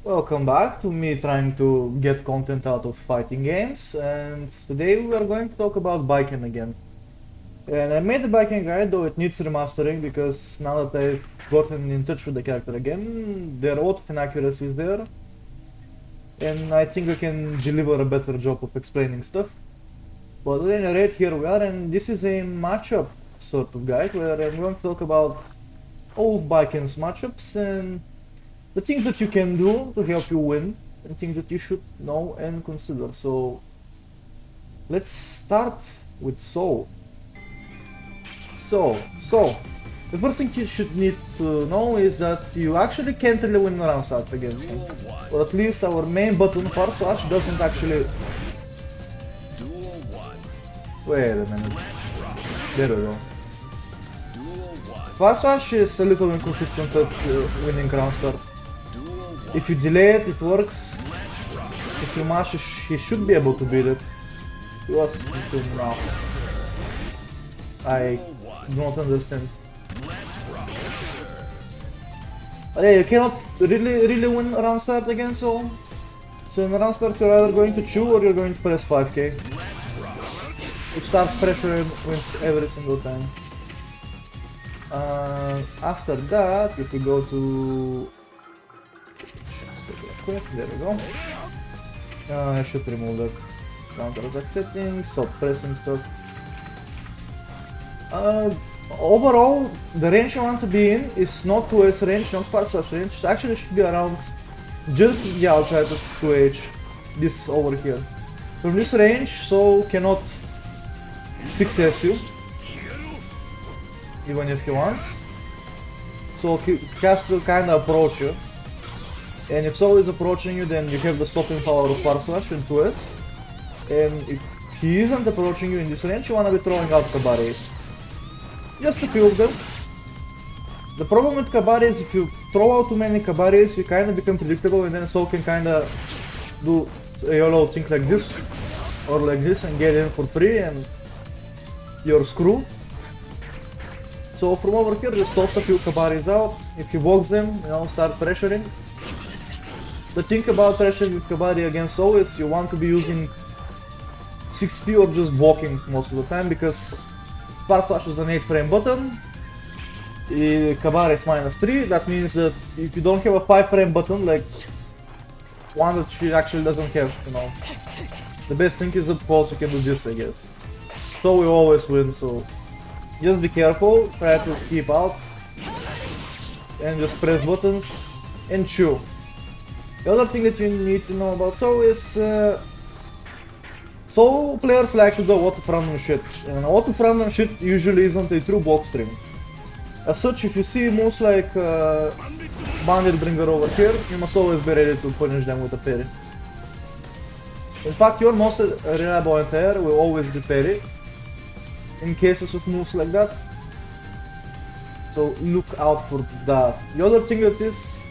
Welcome back to me trying to get content out of fighting games, and today we are going to talk about Baiken again. And I made the Baiken guide, though it needs remastering because now that I've gotten in touch with the character again, their auto inaccuracy is there, and I think I can deliver a better job of explaining stuff. But at any rate, here we are, and this is a matchup sort of guide where I'm going to talk about all Baiken's matchups and the things that you can do to help you win and things that you should know and consider. So let's start with Soul. So the first thing you should need to know is that you actually can't really win round start against him. Or at least our main button for slash doesn't actually. Wait a minute. There we go. Fast slash is a little inconsistent at winning round start. If you delay it, it works. If you mash, he should be able to beat it. He was until now. I don't understand. But yeah, you cannot really win round start again, so in round start you're either going to chew or you're going to press 5k. It starts pressure and wins every single time. After that, if we go to there we go. I should remove that counter attack settings, stop pressing stuff. Overall, the range I want to be in is not 2S range, not fast slash range. It actually should be around just the outside of 2H, this over here. From this range, Soul cannot 6S you, even if he wants. So he has to kinda approach you. And if Soul is approaching you, then you have the stopping power of Far Slash and 2S. And if he isn't approaching you in this range, you wanna be throwing out Kabaris. Just a few of them. The problem with Kabaris, if you throw out too many Kabaris, you kinda become predictable and then Soul can kinda do a YOLO thing like this or like this and get in for free and you're screwed. So from over here, just toss a few Kabaris out. If he walks them, you know, start pressuring. The thing about pressuring with Kabari against Soul is you want to be using 6p or just walking most of the time because Far Slash is an 8 frame button, Kabari is -3, that means that if you don't have a 5 frame button, like one that she actually doesn't have, you know, the best thing is of course you can do this, I guess. So we always win, so just be careful, try to keep out, and just press buttons and chew. The other thing that you need to know about Soul is Soul players like to do auto front shit, and auto front shit usually isn't a true block string. As such, if you see moves like Bandit Bringer over here, you must always be ready to punish them with a parry. In fact, your most reliable anti-air will always be parry in cases of moves like that. So look out for that. The other thing that is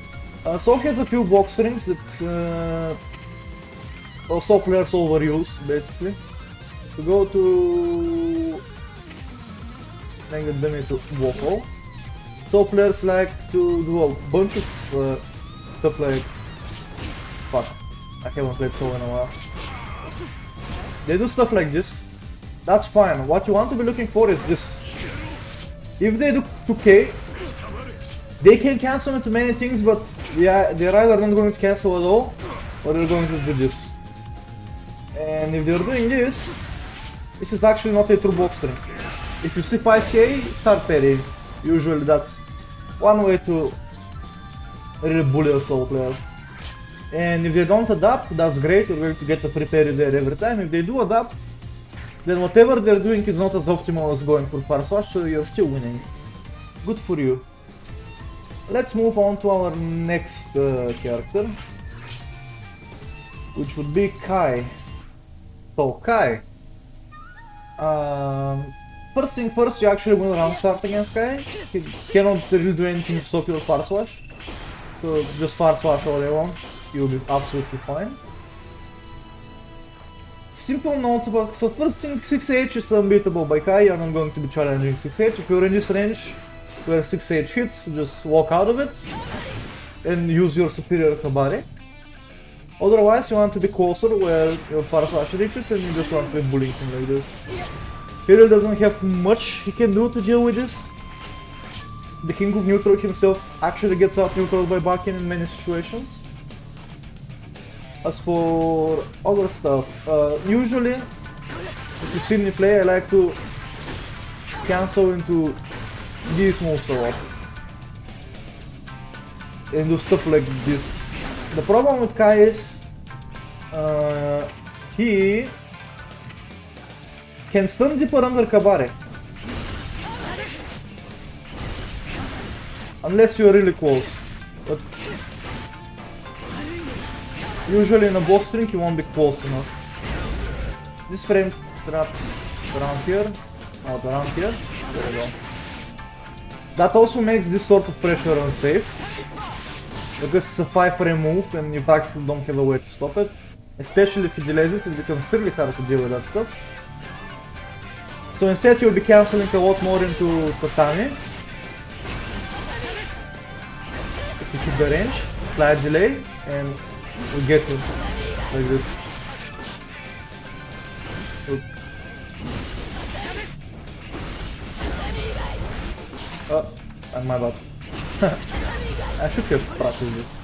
Soul has a few block strings that also players overuse, basically. To go to make the dummy to vocal. So players like to do a bunch of stuff like fuck. I haven't played Soul in a while. They do stuff like this. That's fine. What you want to be looking for is this. If they do 2k, they can cancel into many things, but yeah, they're either not going to cancel at all, or they're going to do this. And if they're doing this, this is actually not a true box string. If you see 5k, start parrying. Usually that's one way to really bully a Soul player. And if they don't adapt, that's great, you're going to get a free parry there every time. If they do adapt, then whatever they're doing is not as optimal as going for Far Slash, so you're still winning. Good for you. Let's move on to our next character, which would be Kai. So Kai, first thing first, you actually win round start against Kai. He cannot really do anything to stop your Far Slash, so just Far Slash all day long, you'll be absolutely fine. Simple notes about, so first thing, 6H is unbeatable by Kai, you're not going to be challenging 6H. If you're in this range where 6H hits, just walk out of it and use your superior Kabari. Otherwise, you want to be closer where your far slash reaches and you just want to be bullying him like this. He really doesn't have much he can do to deal with this. The King of Neutral himself actually gets out neutraled by Baiken in many situations. As for other stuff, usually, if you see me play, I like to cancel into these moves a lot. And do stuff like this. The problem with Kai is he can stun deeper under Kabare. Unless you're really close. But usually in a box string you won't be close enough. This frame traps around here, not around here. There we go. That also makes this sort of pressure unsafe. Because it's a 5 frame move and you practically don't have a way to stop it. Especially if you delays it, it becomes really hard to deal with that stuff. So instead you'll be cancelling a lot more into Kastani. If you keep the range, slide delay, and we'll get him like this. Oh, and my bad. I should have practiced this.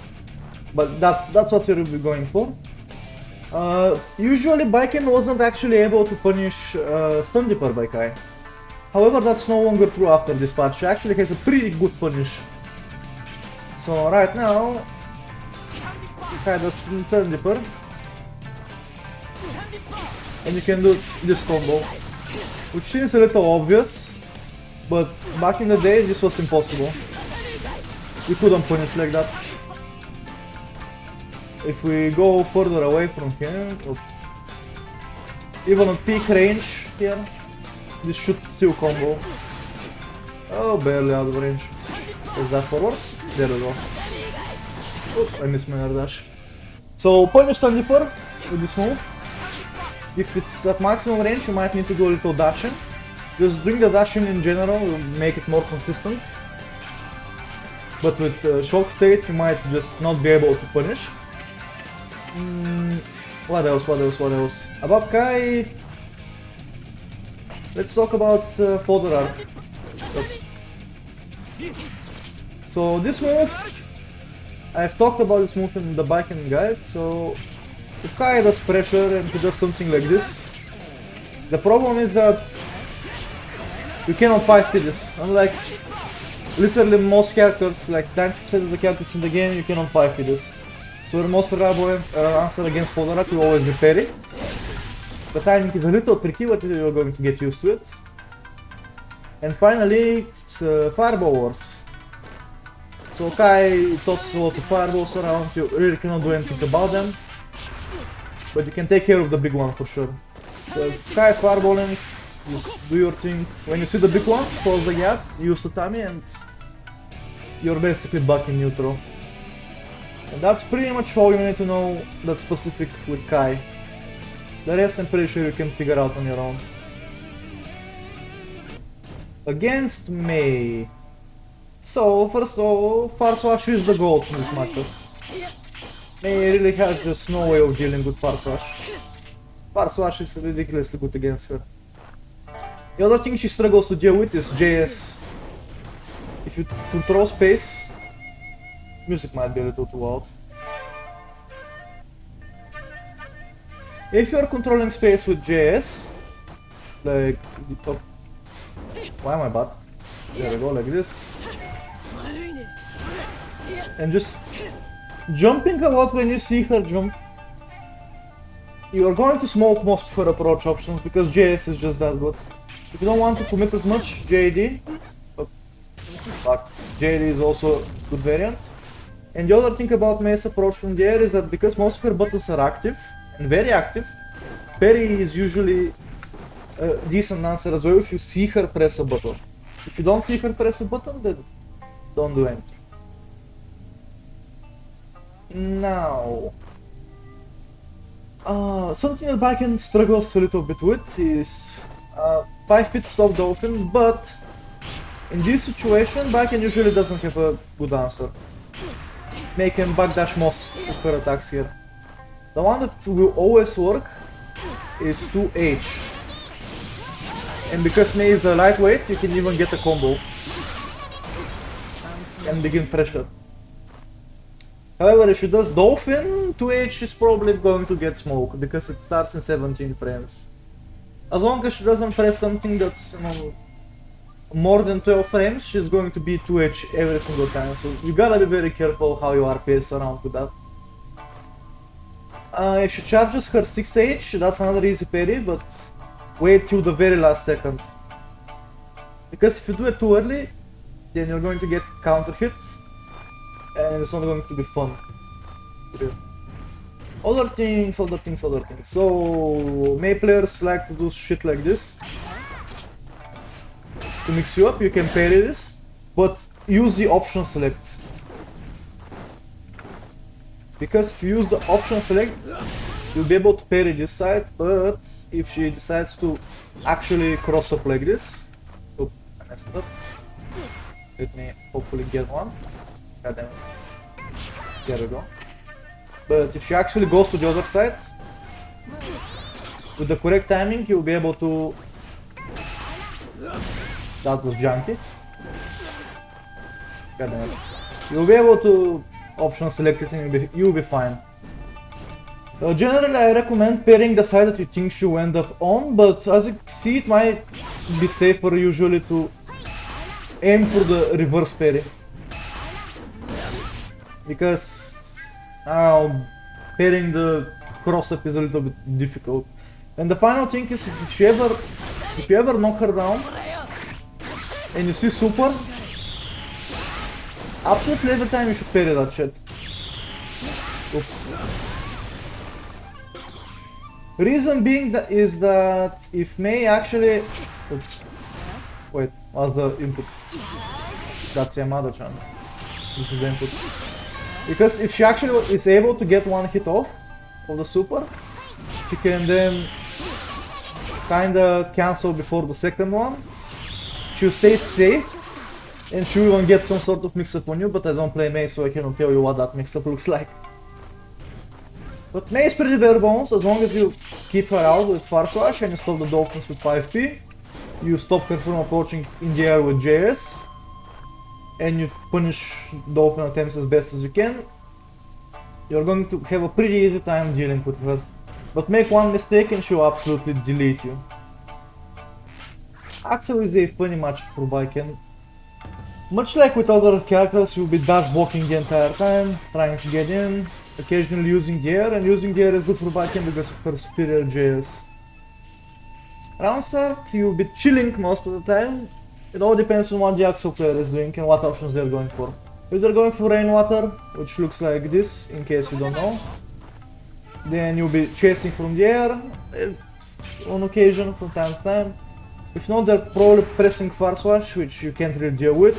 But that's what you'll be going for. Usually Baiken wasn't actually able to punish Stun Dipper by Kai. However, that's no longer true after this patch. She actually has a pretty good punish. So right now, Kai does Stun Dipper. And you can do this combo. Which seems a little obvious, but back in the day this was impossible. You couldn't punish like that. If we go further away from him, even at peak range here, this should still combo. Oh, barely out of range. Is that forward? There we go. Oops, I missed my air dash. So punish Stun Dipper with this move. If it's at maximum range, you might need to do a little dashing. Just doing the dashing in general will make it more consistent. But with shock state, you might just not be able to punish. What else? About Kai, let's talk about fodder art. So this move, I've talked about this move in the Baiken guide. So if Kai does pressure and he does something like this, the problem is that you cannot 5-feed this. Unlike literally most characters, like 90% of the characters in the game, you cannot 5-feed this. So the most reliable answer against Fodarak will always be parry. The timing is a little tricky, but you're going to get used to it. And finally, Fireball Wars. So Kai tosses a lot of fireballs around, you really cannot do anything about them. But you can take care of the big one for sure. So if Kai is fireballing, just do your thing. When you see the big one, close the gas, use Tatami, and you're basically back in neutral. And that's pretty much all you need to know that's specific with Kai. The rest I'm pretty sure you can figure out on your own. Against Mei. So first of all, Far Slash is the goal in this matchup. Mei really has just no way of dealing with Far Slash. Far Slash is ridiculously good against her. The other thing she struggles to deal with is JS. If you control space, music might be a little too loud. If you're controlling space with JS, like, oh, why am I bad? There we go, like this. And just jumping a lot when you see her jump. You are going to smoke most of her approach options because JS is just that good. If you don't want to commit as much, JD, but JD is also a good variant. And the other thing about Mei's approach from the air is that because most of her buttons are active, and very active, parry is usually a decent answer as well if you see her press a button. If you don't see her press a button, then don't do anything. Now, something that Baiken struggles a little bit with is 5-feet stop dolphin, but in this situation, Baiken usually doesn't have a good answer. Make him backdash most of her attacks here. The one that will always work is 2H. And because Mei is a lightweight, you can even get a combo and begin pressure. However, if she does Dolphin, 2H is probably going to get smoked because it starts in 17 frames. As long as she doesn't press something that's, you know, more than 12 frames, she's going to be 2H every single time. So you gotta be very careful how you RPS around with that. If she charges her 6H, that's another easy parry, but wait till the very last second. Because if you do it too early, then you're going to get counter hits, and it's not going to be fun. Other things. So, Mei players like to do shit like this. To mix you up, you can parry this, but use the option select. Because if you use the option select, you'll be able to parry this side, but if she decides to actually cross up like this... Oop, I messed it up. Let me hopefully get one. God damn it. There we go. But if she actually goes to the other side, with the correct timing, you'll be able to... That was junky. God damn it. You'll be able to option select it and you'll be fine. Generally, I recommend pairing the side that you think she'll end up on, but as you see, it might be safer usually to aim for the reverse parry. Because pairing the cross-up is a little bit difficult. And the final thing is, if you ever knock her down and you see super, absolutely every time you should parry that shit. Oops. Reason being is that if Mei actually... Oops. Wait, what's the input? That's Yamada channel. This is the input. Because if she actually is able to get one hit off of the super, she can then kinda cancel before the second one. She'll stay safe, and she'll even get some sort of mix-up on you, but I don't play Mei, so I cannot tell you what that mix-up looks like. But Mei is pretty bare bones. As long as you keep her out with Far Slash and you stop the Dolphins with 5P, you stop her from approaching in the air with JS, and you punish Dolphin attempts as best as you can, you're going to have a pretty easy time dealing with her. But make one mistake and she'll absolutely delete you. Axel is a funny match for Baiken. Much like with other characters, you'll be dash blocking the entire time, trying to get in, occasionally using the air, and using the air is good for Baiken because of her superior JS. Round start, you'll be chilling most of the time. It all depends on what the Axel player is doing and what options they're going for. If they're going for Rainwater, which looks like this, in case you don't know, then you'll be chasing from the air, on occasion, from time to time. If not, they're probably pressing Far Slash, which you can't really deal with,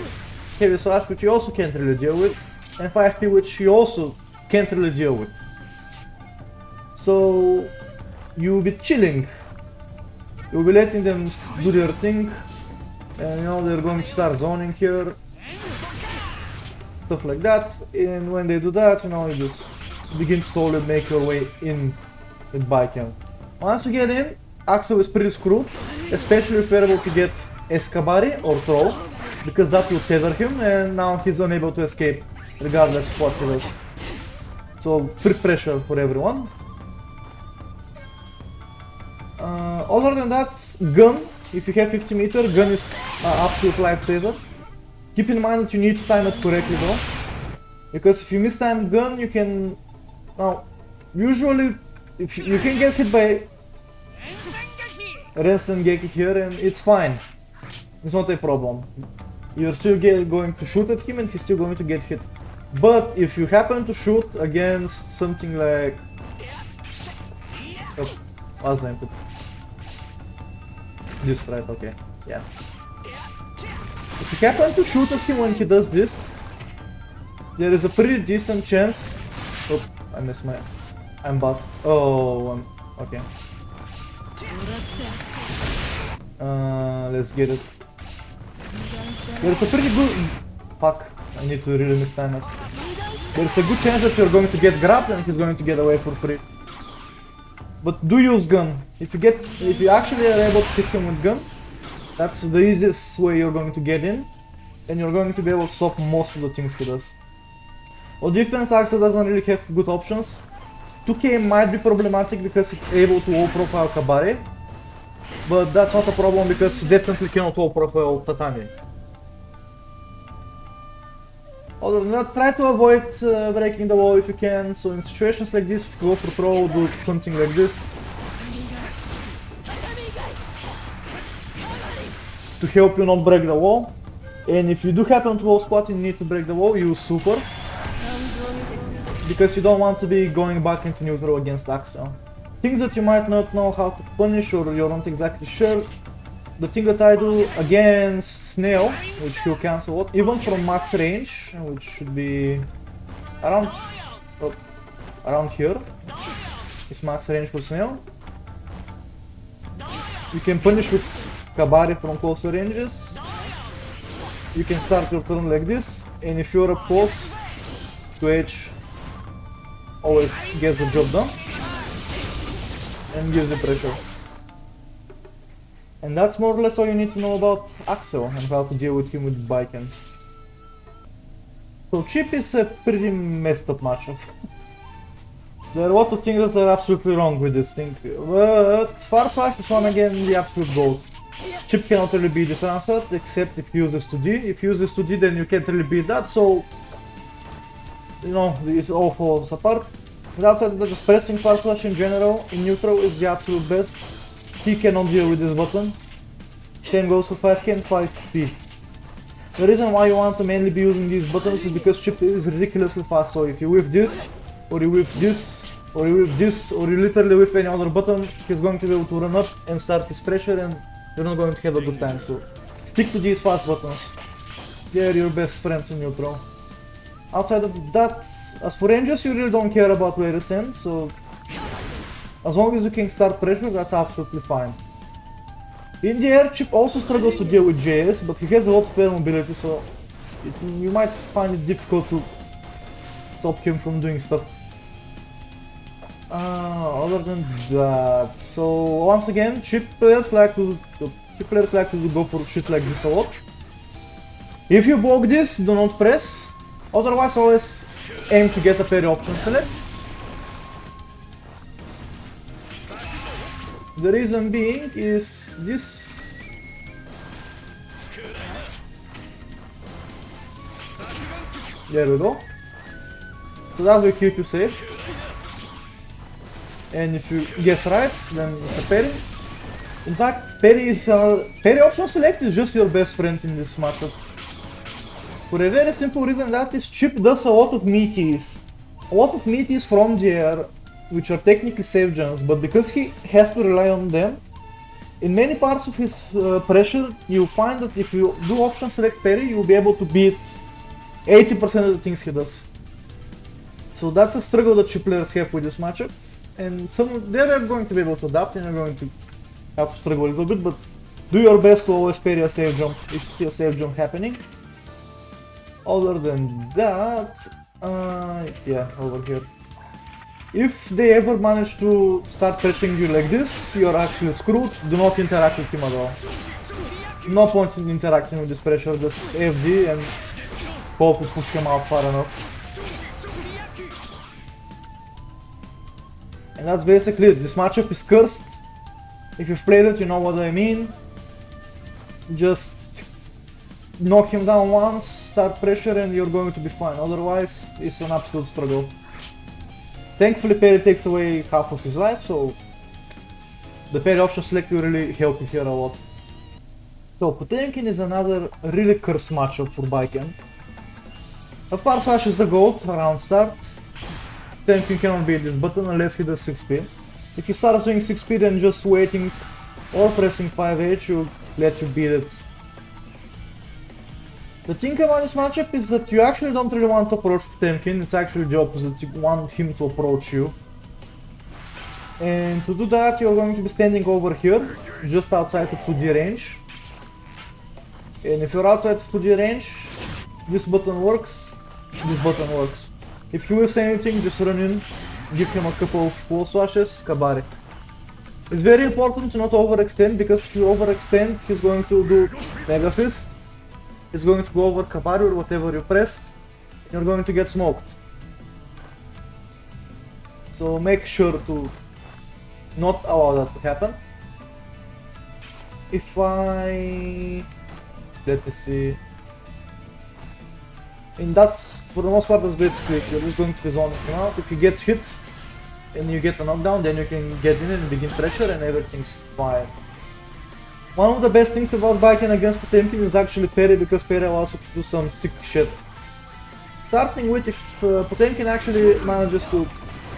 Heavy Slash, which you also can't really deal with, and 5P, which you also can't really deal with. So you'll be chilling. You'll be letting them do their thing, and you know they're going to start zoning here, stuff like that. And when they do that, you know, you just begin to slowly make your way in with Baiken. Once you get in, Axel is pretty screwed, especially if you're able to get Escabari or Throw, because that will tether him, and now he's unable to escape regardless of what he does. So free pressure for everyone. Other than that, gun, if you have 50 meter, gun is absolute lifesaver. Keep in mind that you need to time it correctly though, because if you mistime gun, you can... Now, usually, if you can get hit by Rensengeki here and it's fine. It's not a problem. You're still going to shoot at him and he's still going to get hit. But if you happen to shoot against something like... Oh, what's the input? This, right, okay, yeah. If you happen to shoot at him when he does this, there is a pretty decent chance... Oh, I missed my... I'm bot. Oh, okay. Let's get it. There's a pretty good... Fuck, I need to really mistime it. There's a good chance that you're going to get grabbed and he's going to get away for free. But do use gun. If you actually are able to hit him with gun, that's the easiest way you're going to get in, and you're going to be able to stop most of the things he does. On defense, Axel doesn't really have good options. 2K might be problematic because it's able to low profile Kabare, but that's not a problem because it definitely cannot low profile Tatami. Other than that, try to avoid breaking the wall if you can, so in situations like this, if you go for throw, do something like this. To help you not break the wall. And if you do happen to wall spot and you need to break the wall, use super. Because you don't want to be going back into neutral against Axel. Things that you might not know how to punish or you're not exactly sure. The thing that I do against Snail, which he'll cancel out, even from max range, which should be around here, is max range for Snail. You can punish with Kabari from closer ranges. You can start your turn like this, and if you're up close to H, always gets the job done and gives the pressure. And that's more or less all you need to know about Axel and how to deal with him with Baiken. So Chipp is a pretty messed up matchup. There are a lot of things that are absolutely wrong with this thing, but H-VSion again the absolute goat. Chipp cannot really beat this answer except if he uses 2D. If he uses 2D then you can't really beat that, so you know, this all falls apart. And outside of that, just pressing H-VSion in general in neutral is the absolute best. He cannot deal with this button. Same goes for 5K and 5P. The reason why you want to mainly be using these buttons is because Chipp is ridiculously fast, so if you whiff this, or you whiff this, or you whiff this, or you literally whiff any other button, he's going to be able to run up and start his pressure and you're not going to have a good time, so stick to these fast buttons. They're your best friends in neutral. Outside of that, as for ranges, you really don't care about where you stand, so as long as you can start pressure, that's absolutely fine. In the air, Chipp also struggles to deal with JS, but he has a lot of air mobility, so you might find it difficult to stop him from doing stuff. Other than that, so once again, Chipp players like to go for shit like this a lot. If you block this, do not press. Otherwise, always aim to get a parry option select. The reason being is this. There we go. So that will keep you safe. And if you guess right, then it's a parry. In fact, parry option select is just your best friend in this matchup. For a very simple reason, that is Chipp does a lot of meaties. A lot of meaties from the air, which are technically safe jumps, but because he has to rely on them, in many parts of his pressure, you'll find that if you do option select parry, you'll be able to beat 80% of the things he does. So that's a struggle that Chipp players have with this matchup, and they're going to be able to adapt and you're going to have to struggle a little bit, but do your best to always parry a safe jump if you see a safe jump happening. Other than that, yeah, over here. If they ever manage to start pressuring you like this, you're actually screwed. Do not interact with him at all. No point in interacting with this pressure, just FD and hope you push him out far enough. And that's basically it. This matchup is cursed. If you've played it, you know what I mean. Just knock him down once, start pressure and you're going to be fine. Otherwise, it's an absolute struggle. Thankfully, parry takes away half of his life, so the parry option select will really help you here a lot. So, Potemkin is another really cursed matchup for Baiken. Of course, H is the GOAT around start. Potemkin cannot beat this button unless he does 6p. If he starts doing 6p, then just waiting or pressing 5H will let you beat it. The thing about this matchup is that you actually don't really want to approach Potemkin, it's actually the opposite, you want him to approach you. And to do that, you're going to be standing over here, just outside of 2D range. And if you're outside of 2D range, this button works, this button works. If he whiffs anything, just run in, give him a couple of wall slashes, Kabari. It's very important to not overextend, because if you overextend, he's going to do Mega Fist. He's going to go over Kabari or whatever you pressed. You're going to get smoked. So make sure to not allow that to happen. If I... let me see... and that's, for the most part, that's basically it. You're just going to be zoning him out. If he gets hit and you get a knockdown, then you can get in and begin pressure and everything's fine. One of the best things about Baiken against Potemkin is actually parry, because parry allows you to do some sick shit. Starting with, if Potemkin actually manages to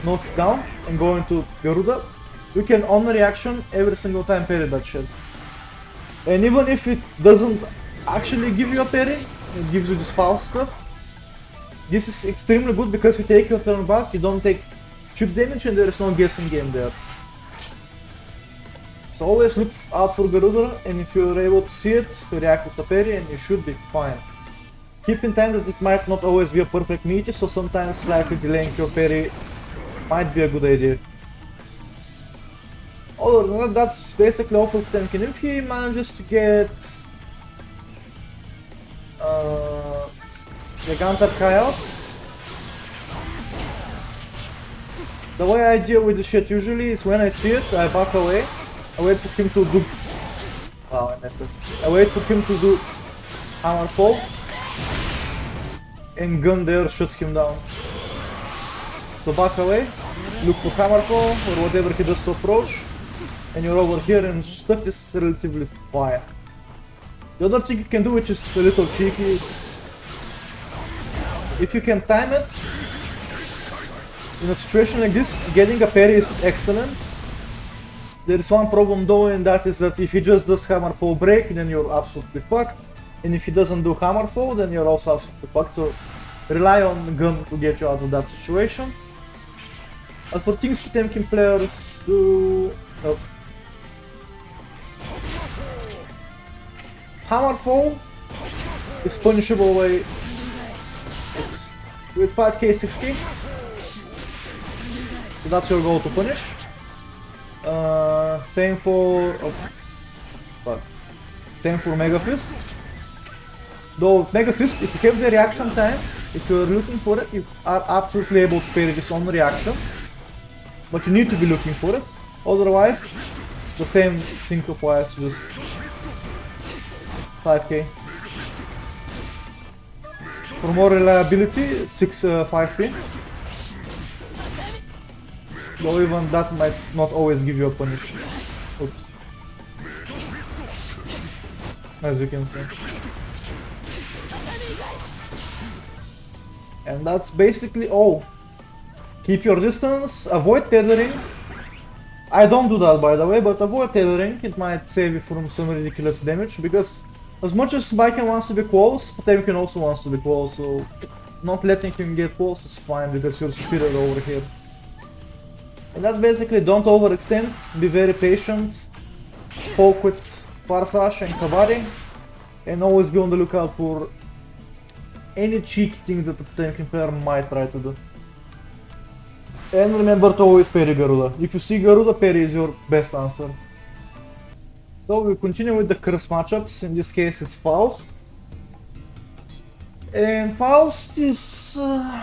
knock it down and go into Garuda, you can on reaction every single time parry that shit. And even if it doesn't actually give you a parry, it gives you this Faust stuff. This is extremely good because you take your turn back, you don't take chip damage, and there is no guessing game there. So always look out for Garuda, and if you're able to see it, react with a parry and you should be fine. Keep in mind that it might not always be a perfect meet, so sometimes slightly delaying your parry might be a good idea. Other than that, that's basically all for Potemkin. If he manages to get the Gunter Kai out, the way I deal with the shit usually is when I see it, I back away. I wait for him to do... wow, I messed up. I wait for him to do hammer fall, and gun there shuts him down. So back away, look for hammer fall or whatever he does to approach, and you're over here and stuff is relatively fine. The other thing you can do, which is a little cheeky, is if you can time it, in a situation like this, getting a parry is excellent. There is one problem though, and that is that if he just does hammer fall break, then you're absolutely fucked. And if he doesn't do hammer fall, then you're also absolutely fucked. So rely on the gun to get you out of that situation. As for things Potemkin players do... oh. Hammer fall is punishable by... oops. With 5k, 6k. So that's your goal to punish. Same for... oh, fuck. Same for Mega Fist. Though Mega Fist, if you have the reaction time, if you're looking for it, you are absolutely able to parry this on reaction. But you need to be looking for it. Otherwise, the same thing applies, just 5k. For more reliability, 5k. Though even that might not always give you a punish. Oops. As you can see. And that's basically all. Keep your distance, avoid tethering. I don't do that by the way, but avoid tethering, it might save you from some ridiculous damage, because as much as Baiken wants to be close, Potemkin also wants to be close, so not letting him get close is fine because you're superior over here. And that's basically, don't overextend, be very patient, poke with Farsash and Kabari, and always be on the lookout for any cheeky things that the Potemkin player might try to do. And remember to always parry Garuda. If you see Garuda, parry is your best answer. So we'll continue with the curse matchups, in this case it's Faust. And Faust is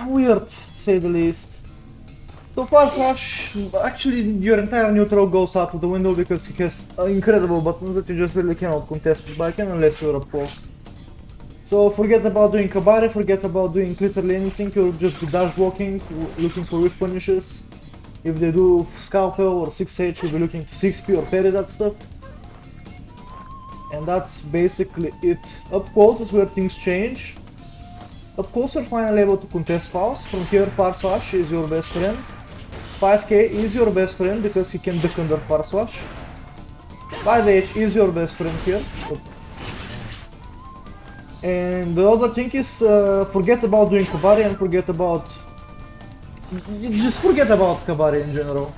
weird, to say the least. So Farsash, actually your entire neutral goes out of the window because he has incredible buttons that you just really cannot contest with Baiken unless you're up close. So forget about doing Kabari, forget about doing literally anything, you'll just be dash blocking, looking for whiff punishes. If they do Scalpel or 6H, you'll be looking for 6P or parry that stuff. And that's basically it. Up close is where things change. Up close you're finally able to contest Faust. From here Farsash is your best friend. 5k is your best friend because he can duck under Farsash. 5H is your best friend here. And the other thing is, forget about doing Kabari and forget about... just forget about Kabari in general.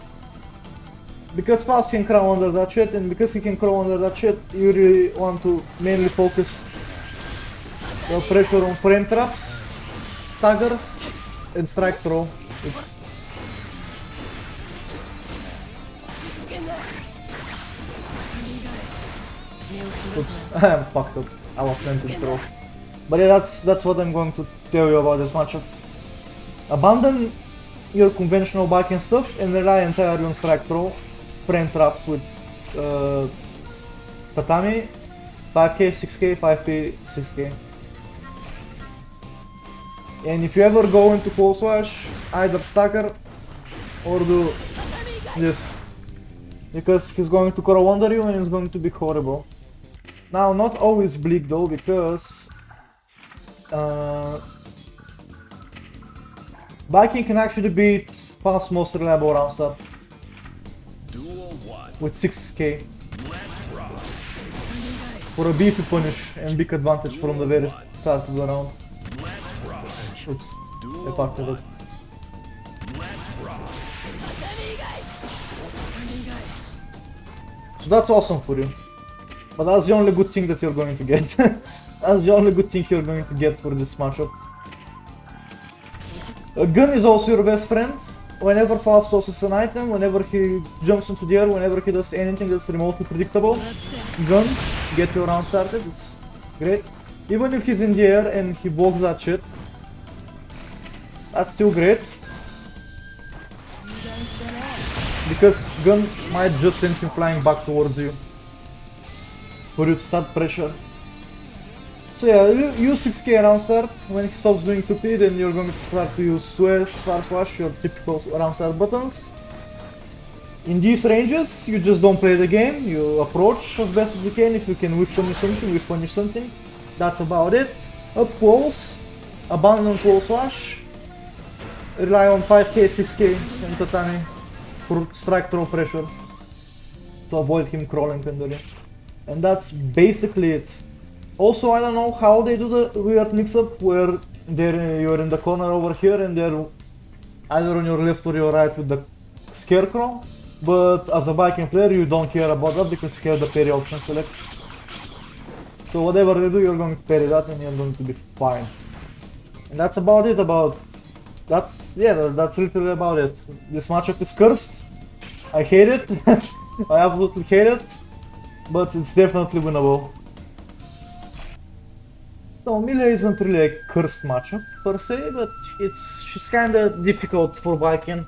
Because Faust can crawl under that shit, and because he can crawl under that shit, you really want to mainly focus your pressure on frame traps, staggers, and strike throw. Oops. Oops, I'm fucked up. I was meant to throw. But yeah, that's what I'm going to tell you about this matchup. Abandon your conventional Baiken stuff and rely entirely on strike throw, frame traps with tatami, 5k, 6k, 5p, 6k. And if you ever go into close slash, either stagger or do this. Because he's going to Koro Wonder you and it's going to be horrible. Now, not always bleak though, because Baiken can actually beat Faust's most reliable round start with 6k for a beefy punish and big advantage from the very start of the round. Oops, I fucked it up. So that's awesome for you. But that's the only good thing that you're going to get. That's the only good thing you're going to get for this matchup. A gun is also your best friend. Whenever Faust tosses an item, whenever he jumps into the air, whenever he does anything that's remotely predictable, gun, get your round started, it's great. Even if he's in the air and he blocks that shit, that's still great. Because gun might just send him flying back towards you for you to start pressure. So yeah, use 6k round start. When he stops doing 2p, then you're going to start to use 2s, far slash, your typical round start buttons. In these ranges, you just don't play the game, you approach as best as you can. If you can whiff punish something, that's about it. Up close, abandon close slash, rely on 5k, 6k and tatami for strike throw pressure to avoid him crawling under you. And that's basically it. Also, I don't know how they do the weird mix-up where you're in the corner over here and they're either on your left or your right with the scarecrow, but as a Baiken player you don't care about that because you have the parry option select. So whatever they do, you're going to parry that and you're going to be fine. And that's about it that's literally about it. This matchup is cursed. I hate it. I absolutely hate it. But it's definitely winnable. So Millia isn't really a cursed matchup per se, but she's kinda difficult for Baiken.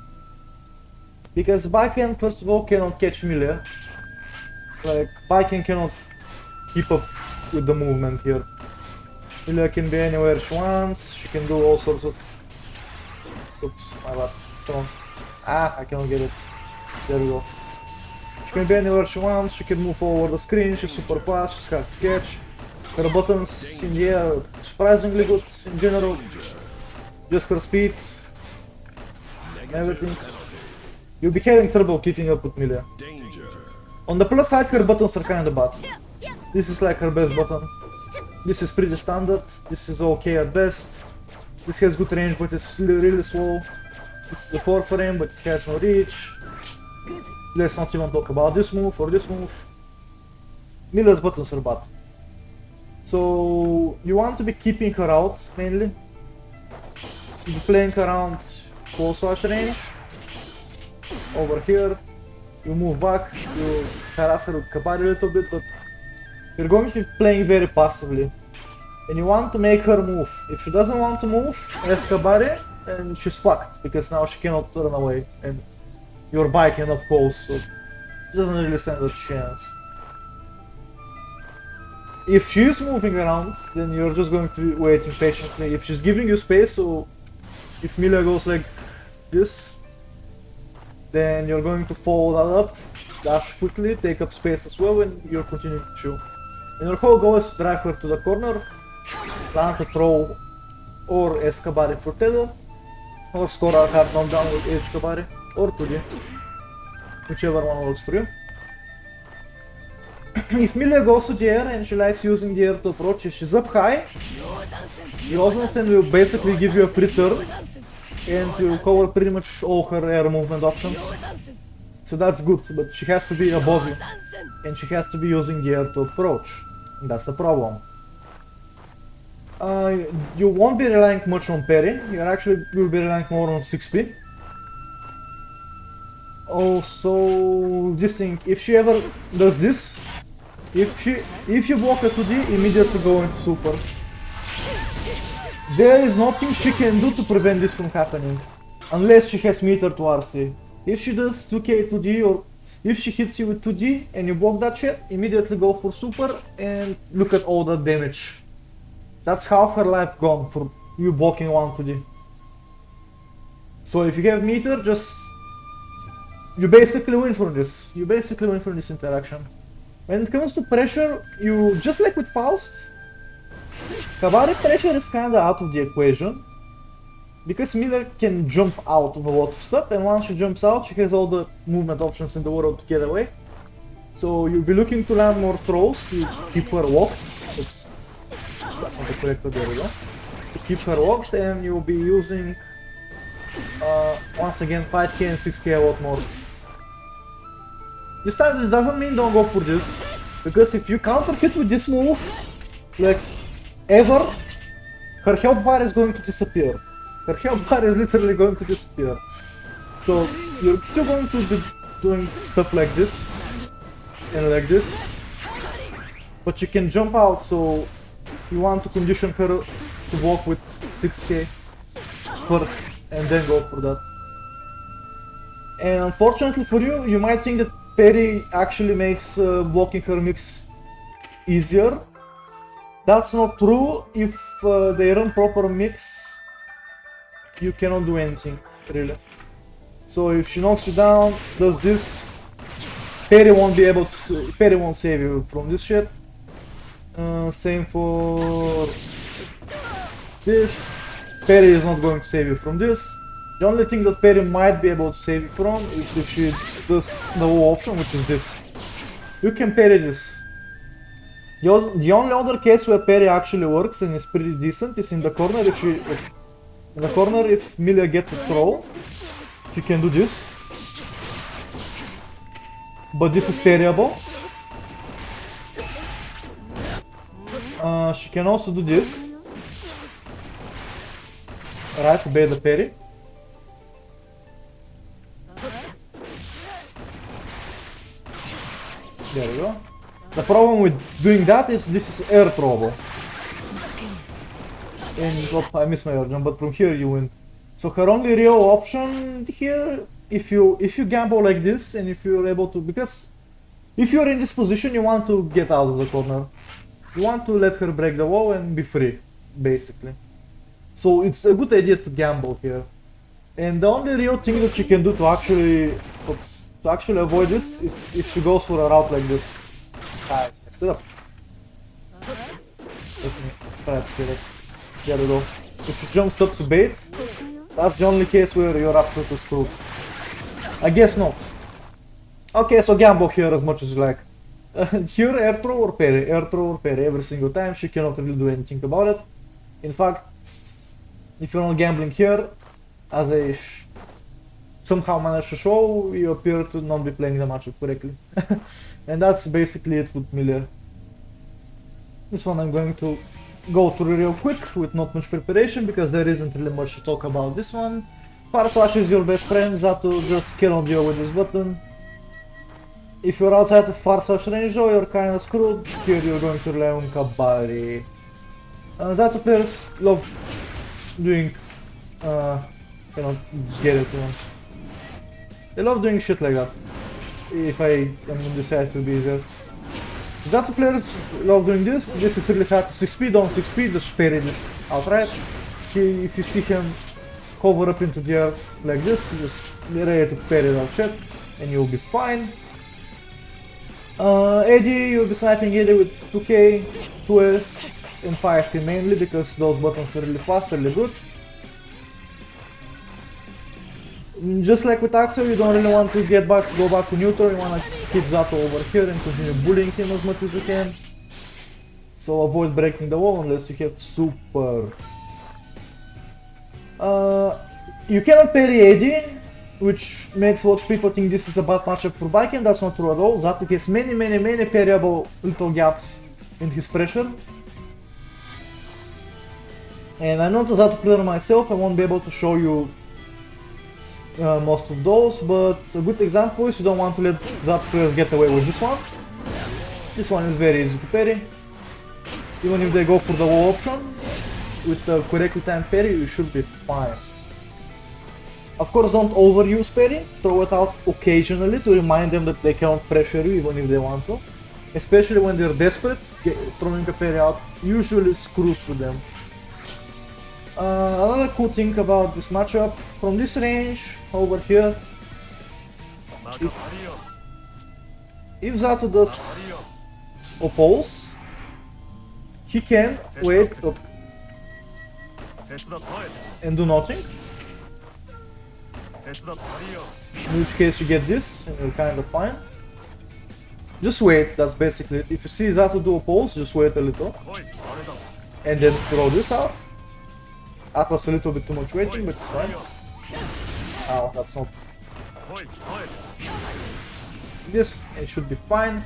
Because Baiken first of all cannot catch Millia. Like Baiken cannot keep up with the movement here. Millia can be anywhere she wants, she can do all sorts of... Oops, my bad. Come on. Ah, I cannot get it. There we go. She can be anywhere she wants, she can move all over the screen, she's super fast, she's hard to catch. Her buttons in the air are surprisingly good in general. Just her speed and everything. You'll be having trouble keeping up with Millia. On the plus side, her buttons are kinda bad. This is like her best button. This is pretty standard, this is okay at best. This has good range but it's really slow. This is a 4 frame but it has no reach. Let's not even talk about this move or this move. Millia's buttons are bad. So you want to be keeping her out mainly. You're playing around close slash range. Over here, you move back, you harass her with Kabari a little bit, but you're going to be playing very passively. And you want to make her move. If she doesn't want to move as Kabari, then she's fucked, because now she cannot run away and you're Baiken up close, so she doesn't really stand a chance. If she's moving around, then you're just going to be waiting patiently. If she's giving you space, so if Millia goes like this, then you're going to follow that up, dash quickly, take up space as well, and you're continuing to chew. And your whole goal is to drive her to the corner, plant a throw or Kabari for tether, or score a hard knockdown with H-Kabari, or 2D, whichever one works for you. If Millia goes to the air and she likes using the air to approach, if she's up high, Yosen will basically give you a free turn and will cover pretty much all her air movement options. So that's good, but she has to be above you and she has to be using the air to approach. And that's the problem. You won't be relying much on parry, you actually will be relying more on 6p. Also, this thing, if she ever does this, If you block a 2D, immediately go into super. There is nothing she can do to prevent this from happening. Unless she has meter to RC. If she does 2k 2D or if she hits you with 2D and you block that shit, immediately go for super and look at all that damage. That's half her life gone for you blocking 1 2D. So if you have meter, just... you basically win for this. You basically win for this interaction. When it comes to pressure, you... just like with Faust, Kabari pressure is kinda out of the equation. Because Millia can jump out of a lot of stuff, and once she jumps out, she has all the movement options in the world to get away. So you'll be looking to land more throws to keep her locked. Oops. That's not the correct word, there we go. To keep her locked, and you'll be using... once again 5k and 6k a lot more. This time this doesn't mean don't go for this, because if you counter hit with this move, like ever, her health bar is going to disappear. Her health bar is literally going to disappear. So you're still going to be doing stuff like this and like this, but you can jump out, so you want to condition her to walk with 6k first and then go for that. And unfortunately for you, you might think that parry actually makes blocking her mix easier. That's not true. If they run proper mix, you cannot do anything, really. So if she knocks you down, does this, parry won't be able to, parry won't save you from this shit. Same for this. Parry is not going to save you from this. The only thing that parry might be able to save you from is if she does the whole option, which is this. You can parry this. The only other case where parry actually works and is pretty decent is in the corner. If Millia gets a throw, she can do this. But this is parryable. She can also do this. Right, to bait the parry. There we go. The problem with doing that is this is air throwable. And oh, I missed my origin, but from here you win. So her only real option here, if you gamble like this and if you're able to, because if you're in this position you want to get out of the corner. You want to let her break the wall and be free, basically. So it's a good idea to gamble here. And the only real thing that she can do to actually, avoid this is if she goes for a route like this. I messed it up. Let me try to get it. There we go. If she jumps up to bait, that's the only case where you're absolutely screwed. I guess not. Okay, so gamble here as much as you like. Here, air throw or parry, every single time. She cannot really do anything about it. In fact, if you're not gambling here, as I somehow managed to show, you appear to not be playing the matchup correctly. And that's basically it with Millia. This one I'm going to go through real quick with not much preparation because there isn't really much to talk about this one. Farsash is your best friend, Zato just cannot deal with this button. If you're outside of Farsash range though, you're kinda screwed. Here you're going to rely on Kabari. Zato players love doing... cannot get it, They love doing shit like that. If I am on this side, it will be easier. Zato players love doing this. This is really hard to 6p, don't 6p, just parry this outright. If you see him cover up into the air like this, just be ready to parry that shit and you'll be fine. AD, you'll be sniping AD with 2k, 2s and 5k mainly because those buttons are really fast, really good. Just like with Axel, you don't really want to go back to neutral, you want to keep Zato over here and continue bullying him as much as you can. So avoid breaking the wall unless you have super. You cannot parry AD, which makes a lot of people think this is a bad matchup for Baiken. That's not true at all. Zato has many parryable little gaps in his pressure. And I'm not a Zato player myself, I won't be able to show you most of those, but a good example is you don't want to let Zato players get away with this one. This one is very easy to parry. Even if they go for the wall option, with the correctly timed parry, you should be fine. Of course, don't overuse parry, throw it out occasionally to remind them that they cannot pressure you even if they want to. Especially when they're desperate, throwing a parry out usually screws with them. Another cool thing about this matchup, from this range, over here, if Zato does oppose, he can wait up and do nothing. In which case you get this and you're kind of fine. Just wait, that's basically it. If you see Zato do oppose, just wait a little. And then throw this out. That was a little bit too much waiting, but it's fine. Oh, that's not... This, it should be fine.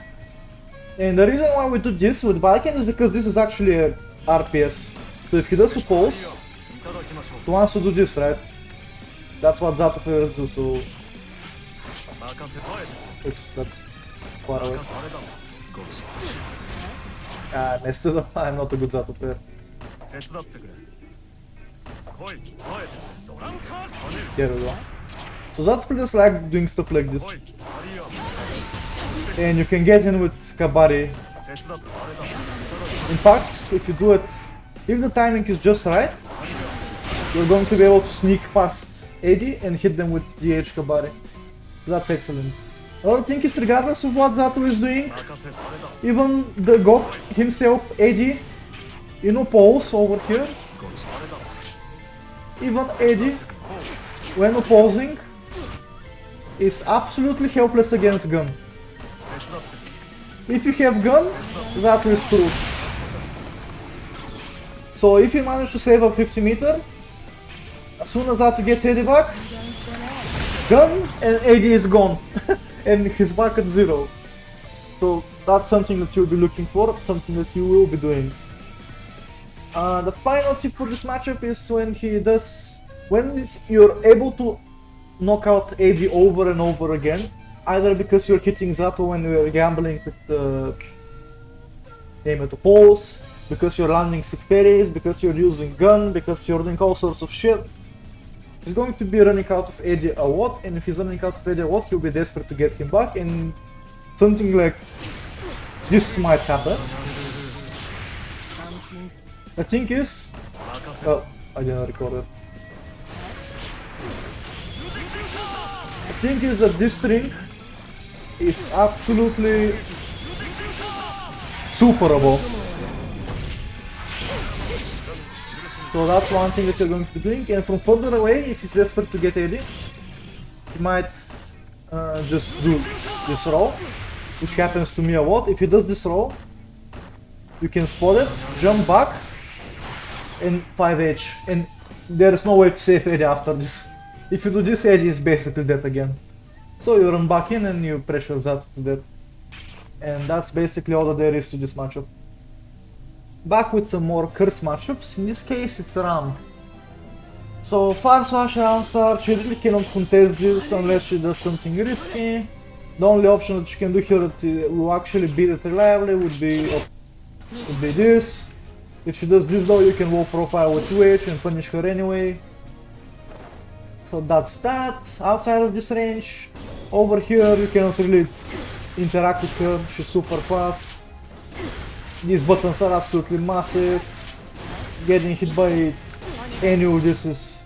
And the reason why we do this with Baiken is because this is actually a RPS. So if he does oppose, he wants to do this, right? That's what Zato players do, so... Oops, that's far away. Ah, I messed it up. I'm not a good Zato player. There we go. So Zato players like doing stuff like this. And you can get in with Kabari. In fact, if you do it, if the timing is just right, you're going to be able to sneak past AD and hit them with DH Kabari. That's excellent. Another thing is, regardless of what Zato is doing, even the god himself, AD, you know, pulse over here. Even AD, when opposing, is absolutely helpless against gun. If you have gun, Zato is screwed. So if you manage to save a 50 meter, as soon as Zato gets AD back, gun and AD is gone. And he's back at 0. So that's something that you'll be looking for, something that you will be doing. The final tip for this matchup is when you're able to knock out AD over and over again, either because you're hitting Zato when you're gambling with the aim at the pulse, because you're landing sick parries, because you're using gun, because you're doing all sorts of shit. He's going to be running out of AD a lot, and if he's running out of AD a lot, he'll be desperate to get him back, and something like this might happen. The thing is... Oh, I didn't record it. The thing is that this string is absolutely superable. So that's one thing that you're going to be doing, and from further away, if he's desperate to get AD, he might just do this roll, which happens to me a lot. If he does this roll, you can spot it, jump back, and 5H, and there is no way to save AD after this. If you do this, AD is basically dead again. So you run back in and you pressure Zato to death. And that's basically all that there is to this matchup. Back with some more curse matchups. In this case, it's Ram. So far slash round start, she really cannot contest this unless she does something risky. The only option that she can do here that will actually beat it reliably would be this. If she does this though, you can low profile with 2H and punish her anyway. So that's that. Outside of this range, over here you cannot really interact with her, she's super fast. These buttons are absolutely massive. Getting hit by MU, this is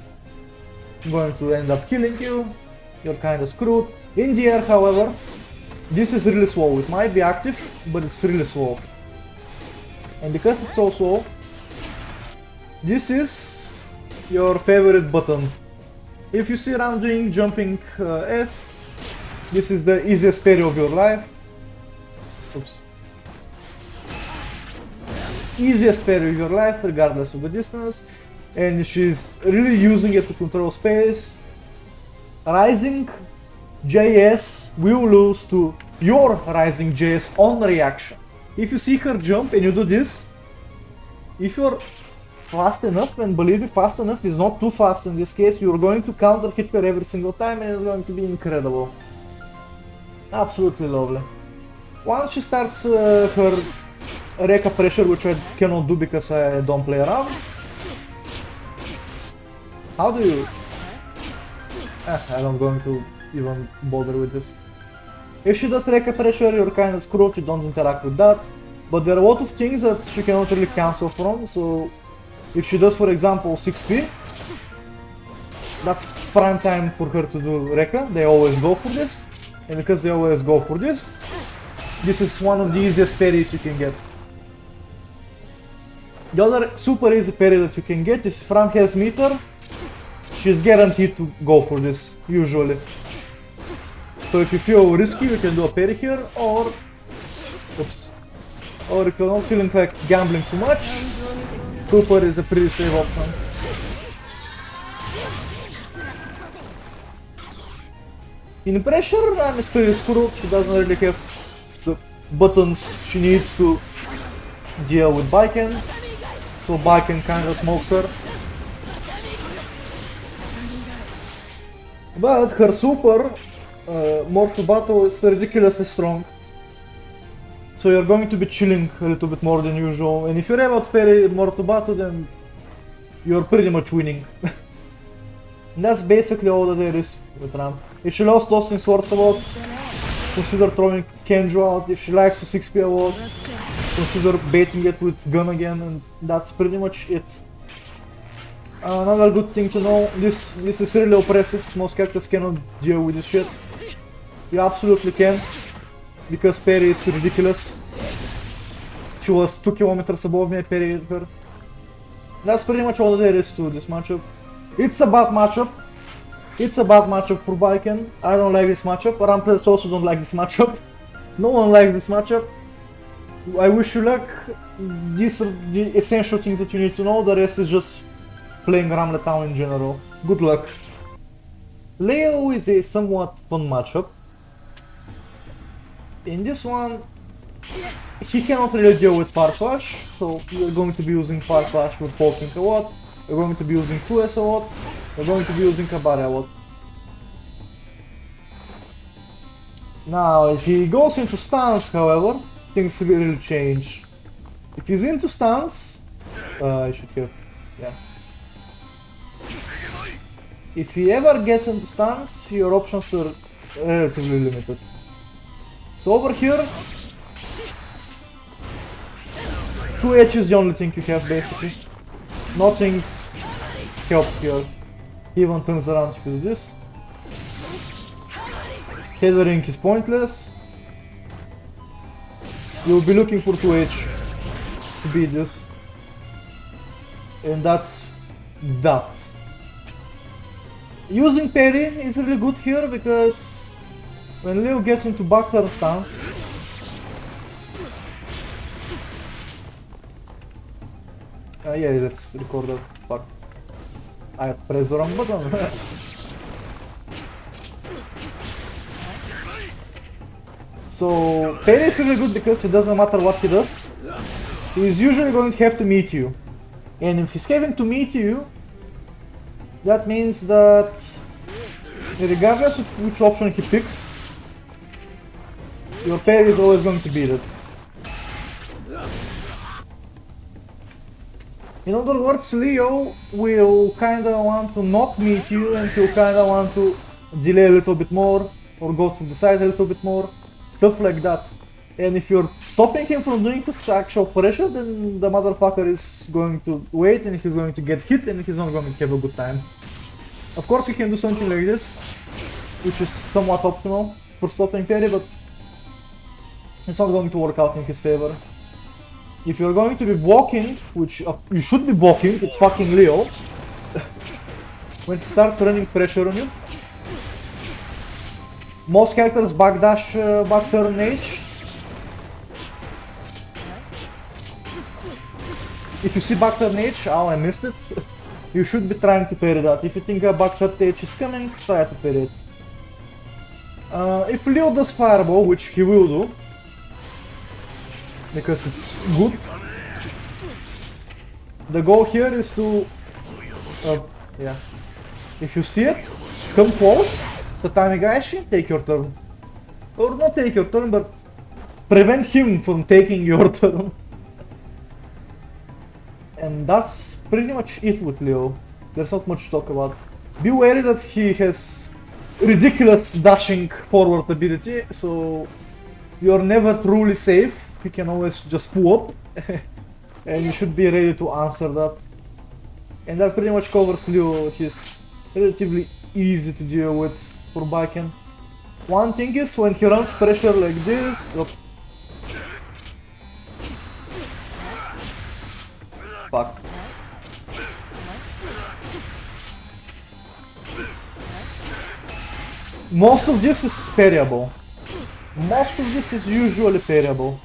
going to end up killing you. You're kinda screwed. In the air, however, this is really slow. It might be active, but it's really slow. And because it's so slow, this is your favorite button. If you see around doing jumping S, this is the easiest parry of your life. Oops. Easiest parry of your life, regardless of the distance. And she's really using it to control space. Rising JS will lose to your Rising JS on reaction. If you see her jump and you do this, if you're fast enough, and believe me, fast enough is not too fast in this case, you're going to counter hit her every single time and it's going to be incredible. Absolutely lovely. Once she starts her Rekka pressure, which I cannot do because I don't play around. How do you... I'm not going to even bother with this. If she does Rekka pressure, you're kind of screwed, you don't interact with that. But there are a lot of things that she cannot really cancel from, so... If she does, for example, 6p, that's prime time for her to do Rekka. They always go for this. And because they always go for this, this is one of the easiest parries you can get. The other super easy parry that you can get is Frank has meter. She's guaranteed to go for this, usually. So if you feel risky, you can do a parry here, or... Oops. Or if you're not feeling like gambling too much, super is a pretty safe option. In pressure, I'm pretty screwed. She doesn't really have the buttons she needs to deal with Baiken. So Baiken kinda smokes her. But her super, Mortal Battle, is ridiculously strong. So you're going to be chilling a little bit more than usual. And if you're able to parry Mortal Battle, then you're pretty much winning. And that's basically all that there is with Ram. If she loves tossing swords a lot, consider throwing Kenjo out. If she likes to 6p a lot, consider baiting it with gun again, and that's pretty much it. Another good thing to know, this is really oppressive. Most characters cannot deal with this shit. You absolutely can, because parry is ridiculous. She was 2 kilometers above me, I parried her. That's pretty much all there is to this matchup. It's a bad matchup. It's a bad matchup for Baiken. I don't like this matchup. Ram players also don't like this matchup. No one likes this matchup. I wish you luck. These are the essential things that you need to know. The rest is just playing Ramlet Town in general. Good luck. Leo is a somewhat fun matchup. In this one, he cannot really deal with Power Slash, so we're going to be using Power Slash with Potemkin a lot. We're going to be using 2S a lot. We're going to be using Kabare a lot. Now, if he goes into stance, however, things will change. If he's into stance, I should have, yeah. If he ever gets into stance, your options are relatively limited. So over here, 2H is the only thing you have basically. Nothing helps here. He even turns around to do this. Tethering is pointless. You'll be looking for 2H to beat this. And that's that. Using parry is really good here because when Leo gets into backturn stance, yeah, let's record that. Fuck. I pressed the wrong button. So, parry is really good because it doesn't matter what he does. He's usually going to have to meet you. And if he's having to meet you, that means that regardless of which option he picks, your parry is always going to beat it. In other words, Leo will kinda want to not meet you and he'll kinda want to delay a little bit more or go to the side a little bit more, stuff like that. And if you're stopping him from doing his actual pressure, then the motherfucker is going to wait and he's going to get hit and he's not going to have a good time. Of course we can do something like this, which is somewhat optimal for stopping parry, but it's not going to work out in his favor. If you're going to be blocking, which you should be blocking, it's fucking Leo. When he starts running pressure on you. Most characters backdash backturn H. If you see backturn H, oh I missed it, you should be trying to parry that. If you think a backturn H is coming, try to parry it. If Leo does fireball, which he will do, because it's good, the goal here is to, yeah, if you see it, come close, Tatami Gaishi, take your turn. Or not take your turn, but prevent him from taking your turn. And that's pretty much it with Leo. There's not much to talk about. Be wary that he has ridiculous dashing forward ability, so you're never truly safe. He can always just pull up, and you should be ready to answer that. And that pretty much covers Leo. He's relatively easy to deal with for Baiken. One thing is, when he runs pressure like this... Oh. Fuck. Most of this is parryable. Most of this is usually parryable.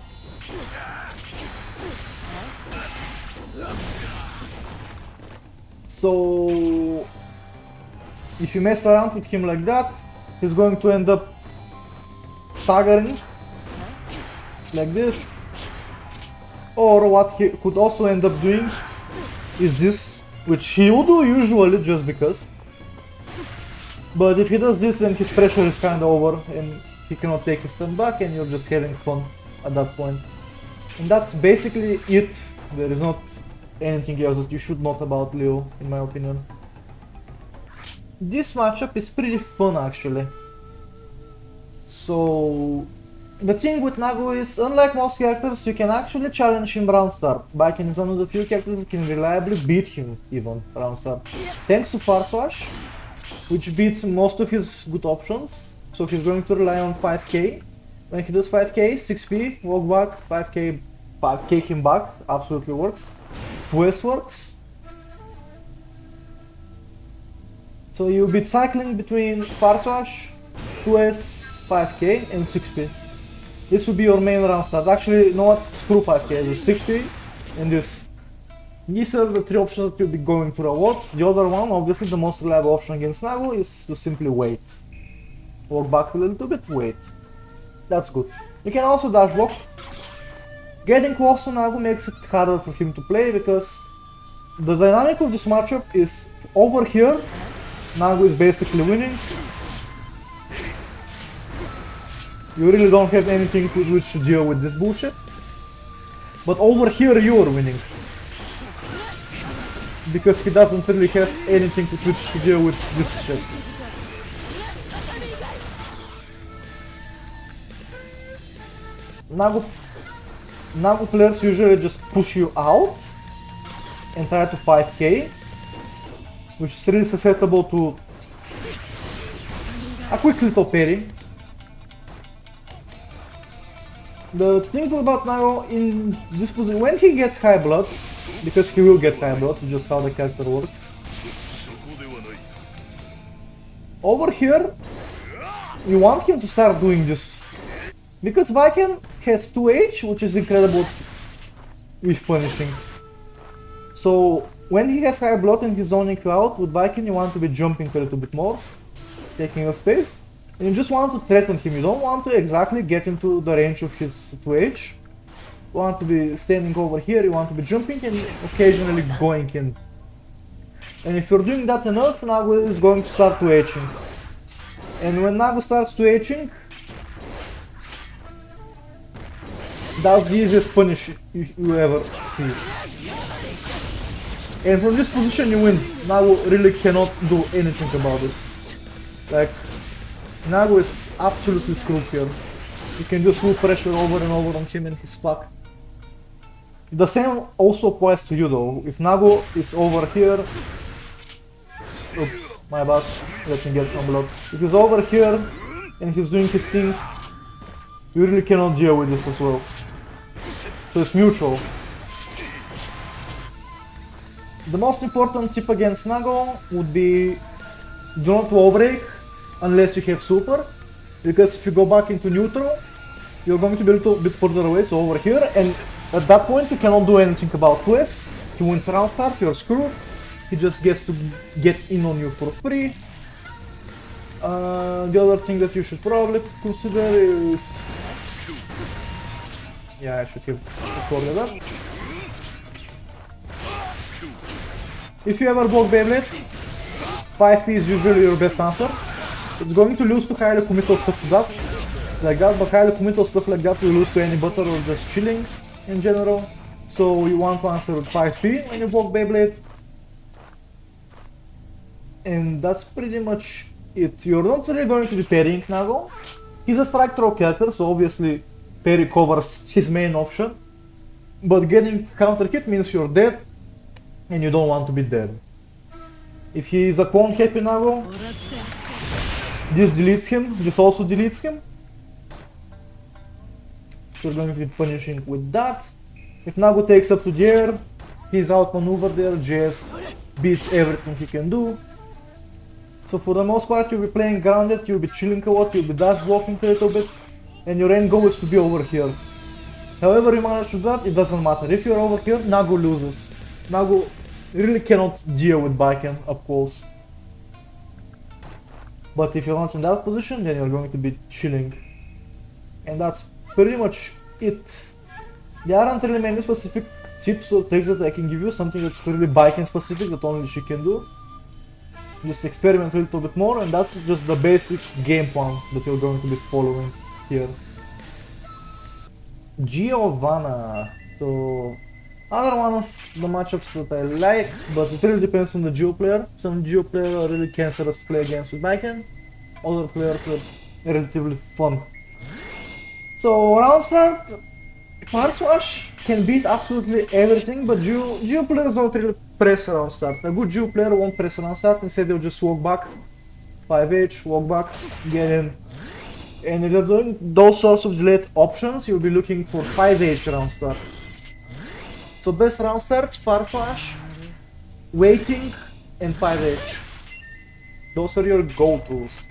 So if you mess around with him like that, he's going to end up staggering like this. Or what he could also end up doing is this, which he will do usually just because. But if he does this, then his pressure is kinda over and he cannot take his turn back and you're just having fun at that point. And that's basically it. There is not anything else that you should know about Leo, in my opinion. This matchup is pretty fun actually. So the thing with Nago is, unlike most characters, you can actually challenge him round start. Baiken is one of the few characters that can reliably beat him even round start. Thanks to Faust, which beats most of his good options. So he's going to rely on 5k. When he does 5k, 6p, walk back, 5k, 5k him back, absolutely works. H-VS works. So you'll be cycling between Faust, H-VS, 5k and 6p. This will be your main round start. Actually, you know what? Screw 5k, there's 6p and this. These are the three options that you'll be going to reward. The other one, obviously the most reliable option against Nago, is to simply wait. Walk back a little bit, wait. That's good. You can also dash block. Getting close to Nago makes it harder for him to play because the dynamic of this matchup is over here, Nago is basically winning. You really don't have anything with which to deal with this bullshit. But over here you are winning. Because he doesn't really have anything with which to deal with this shit. Nago players usually just push you out and try to 5k, which is really susceptible to a quick little parry. The thing about Nago in this position, when he gets high blood, because he will get high blood, just how the character works. Over here, you want him to start doing this. Because Baiken has 2H, which is incredible with punishing. So when he has high blood and he's zoning you out, with Baiken you want to be jumping a little bit more, taking up space. And you just want to threaten him, you don't want to exactly get into the range of his 2H. You want to be standing over here, you want to be jumping and occasionally going in. And if you're doing that enough, Nago is going to start 2Hing. And when Nago starts 2Hing, that's the easiest punish you ever see. And from this position you win. Nago really cannot do anything about this. Like, Nago is absolutely screwed here. You can just move pressure over and over on him and he's fucked. The same also applies to you though. If Nago is over here... Oops, my bad. Let me get some blood. If he's over here and he's doing his thing, you really cannot deal with this as well. So it's mutual. The most important tip against Nago would be do not wall break unless you have super, because if you go back into neutral, you're going to be a little bit further away, so over here, and at that point you cannot do anything about H-VS. He wins round start, you're screwed. He just gets to get in on you for free. The other thing that you should probably consider is... Yeah, I should have recorded that. If you ever block Beyblade, 5p is usually your best answer. It's going to lose to highly committal stuff to that, like that, but highly committal stuff like that will lose to any butter or just chilling in general. So you want to answer with 5p when you block Beyblade. And that's pretty much it. You're not really going to be parrying Nago. He's a strike throw character, so obviously parry covers his main option. But getting counter hit means you're dead, and you don't want to be dead. If he is a clone happy Nago, this deletes him, this also deletes him. So we're going to be punishing with that. If Nago takes up to the air, he's outmaneuvered there, JS beats everything he can do. So for the most part you'll be playing grounded, you'll be chilling a lot, you'll be dash blocking a little bit, and your end goal is to be over here. However you manage to do that, it doesn't matter. If you're over here, Nago loses. Nago really cannot deal with Baiken up close. But if you're not in that position, then you're going to be chilling. And that's pretty much it. There aren't really many specific tips or tricks that I can give you, something that's really Baiken specific that only she can do. Just experiment a little bit more, and that's just the basic game plan that you're going to be following here. Giovanna. So another one of the matchups that I like, but it really depends on the Geo player. Some Geo players are really cancerous to play against with Baiken. Other players are relatively fun. So round start, Faust can beat absolutely everything, but Geo players don't really press round start. A good Geo player won't press round start, instead they'll just walk back, 5H, walk back, get in. And if you're doing those sorts of delayed options, you'll be looking for 5H round start. So best round starts, Faust, waiting, and 5H. Those are your go-tos.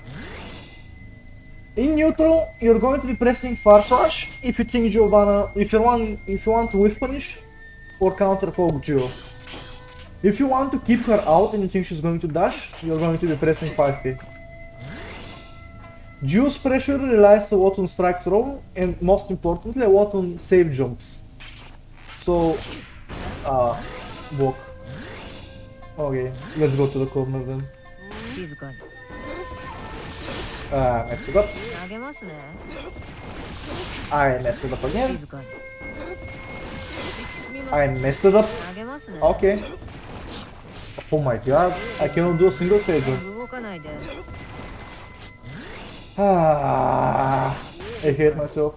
In neutral, you're going to be pressing Faust if you think Giovanna, if you want to whiff punish or counter poke Geo. If you want to keep her out and you think she's going to dash, you're going to be pressing 5P. Geo's pressure relies a lot on strike throw and most importantly a lot on safe jumps. So, walk. Okay, let's go to the corner then. Messed it up. I messed it up again. I messed it up. Okay. Oh my god, I cannot do a single save jump. I hate myself.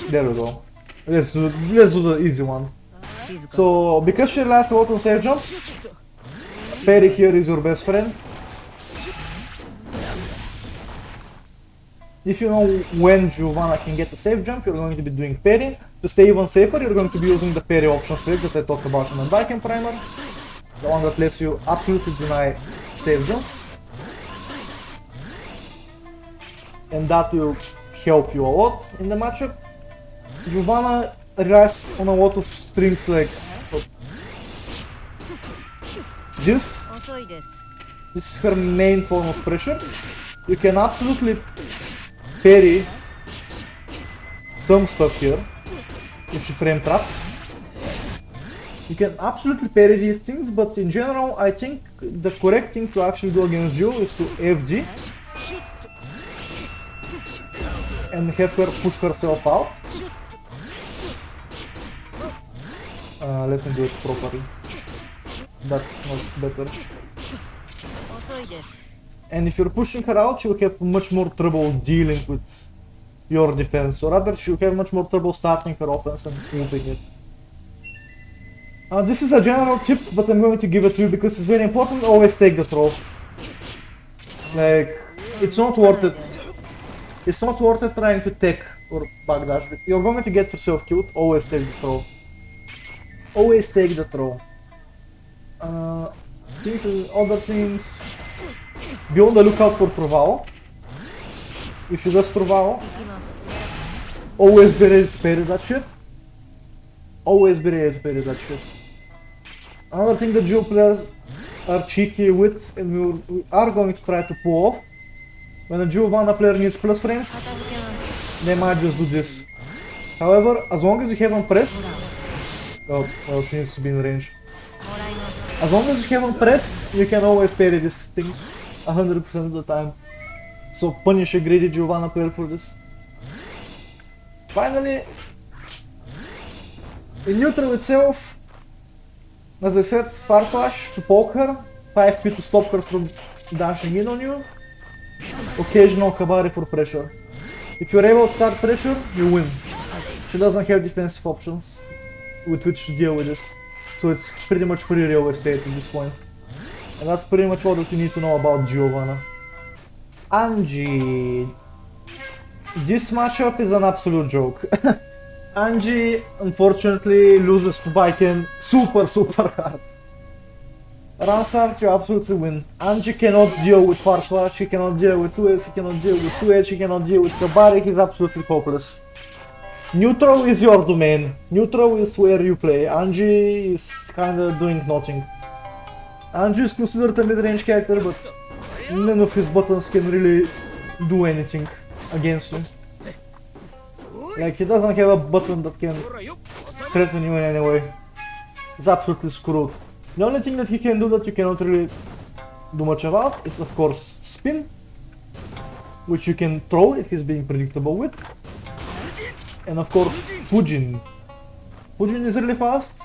There we go. Let's do the easy one. So, because she relies a lot on save jumps, parry here is your best friend. If you know when Giovanna can get a safe jump, you're going to be doing parry. To stay even safer, you're going to be using the parry option switch that I talked about in the Baiken primer. The one that lets you absolutely deny safe jumps. And that will help you a lot in the matchup. Giovanna relies on a lot of strings like this. This is her main form of pressure. You can absolutely parry some stuff here if she frame traps. You can absolutely parry these things, but in general I think the correct thing to actually do against Geo is to FG and have her push herself out. Let me do it properly. That's not better. And if you're pushing her out, she'll have much more trouble dealing with your defense, or rather she'll have much more trouble starting her offense and moving it. This is a general tip, but I'm going to give it to you because it's very important. Always take the throw. Like, it's not worth it. It's not worth it trying to tech or backdash. You're going to get yourself killed. Always take the throw. Always take the throw. Things and other things. Be on the lookout for Trovao. If you just Trovao, always be ready to parry that shit. Always be ready to parry that shit. Another thing that Geo players are cheeky with, and we are going to try to pull off, when a Giovanna player needs plus frames, they might just do this. However, as long as you haven't pressed... Oh, well, she needs to be in range. As long as you haven't pressed, you can always parry this thing 100% of the time. So punish a greedy Giovanna player for this. Finally, in neutral itself, as I said, far slash to poke her, 5p to stop her from dashing in on you, occasional kabari for pressure. If you're able to start pressure, you win. She doesn't have defensive options with which to deal with this, so it's pretty much free real estate at this point. And that's pretty much all that you need to know about Giovanna. Anji. This matchup is an absolute joke. Anji unfortunately loses to Baiken super hard. Round start, you absolutely win. Anji cannot deal with far slash, he cannot deal with 2S, he cannot deal with 2H, he cannot deal with Kabari, he's absolutely hopeless. Neutral is your domain. Neutral is where you play. Anji is kinda doing nothing. Anji is considered a mid-range character, but none of his buttons can really do anything against you. Like, he doesn't have a button that can threaten you in any way. He's absolutely screwed. The only thing that he can do that you cannot really do much about is, of course, spin, which you can throw if he's being predictable with. And of course, Fujin. Fujin is really fast.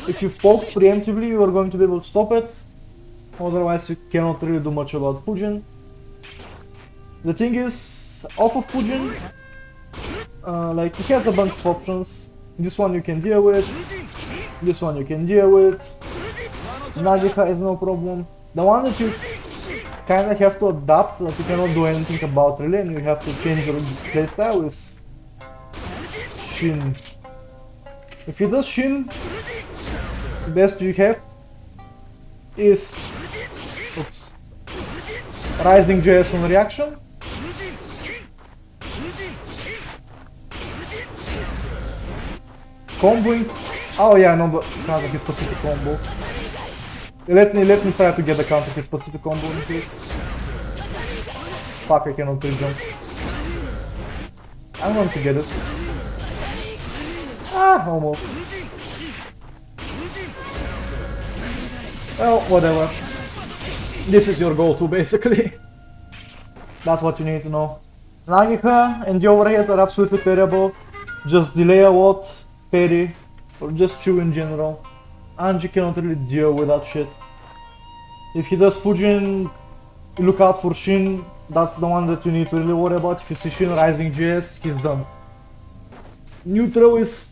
If you've poked preemptively, you are going to be able to stop it. Otherwise, you cannot really do much about Fujin. The thing is, off of Fujin, like, he has a bunch of options. This one you can deal with. This one you can deal with. Nagika is no problem. The one that you kinda have to adapt, that you cannot do anything about really, and you have to change your playstyle, is Shin. If he does Shin, the best you have is Rising JS on reaction. Comboing. Oh yeah, no, but counter hit specific combo. Let me try to get the counter hit specific combo in here. Fuck, I cannot pre-jump. I'm going to get it. Ah, almost. Well, whatever. This is your go-to basically. That's what you need to know. Nagika and the overhead are absolutely terrible. Just delay a lot, parry, or just chew in general. Anji cannot really deal with that shit. If he does Fujin, look out for Shin. That's the one that you need to really worry about. If you see Shin Rising GS, he's done. Neutral is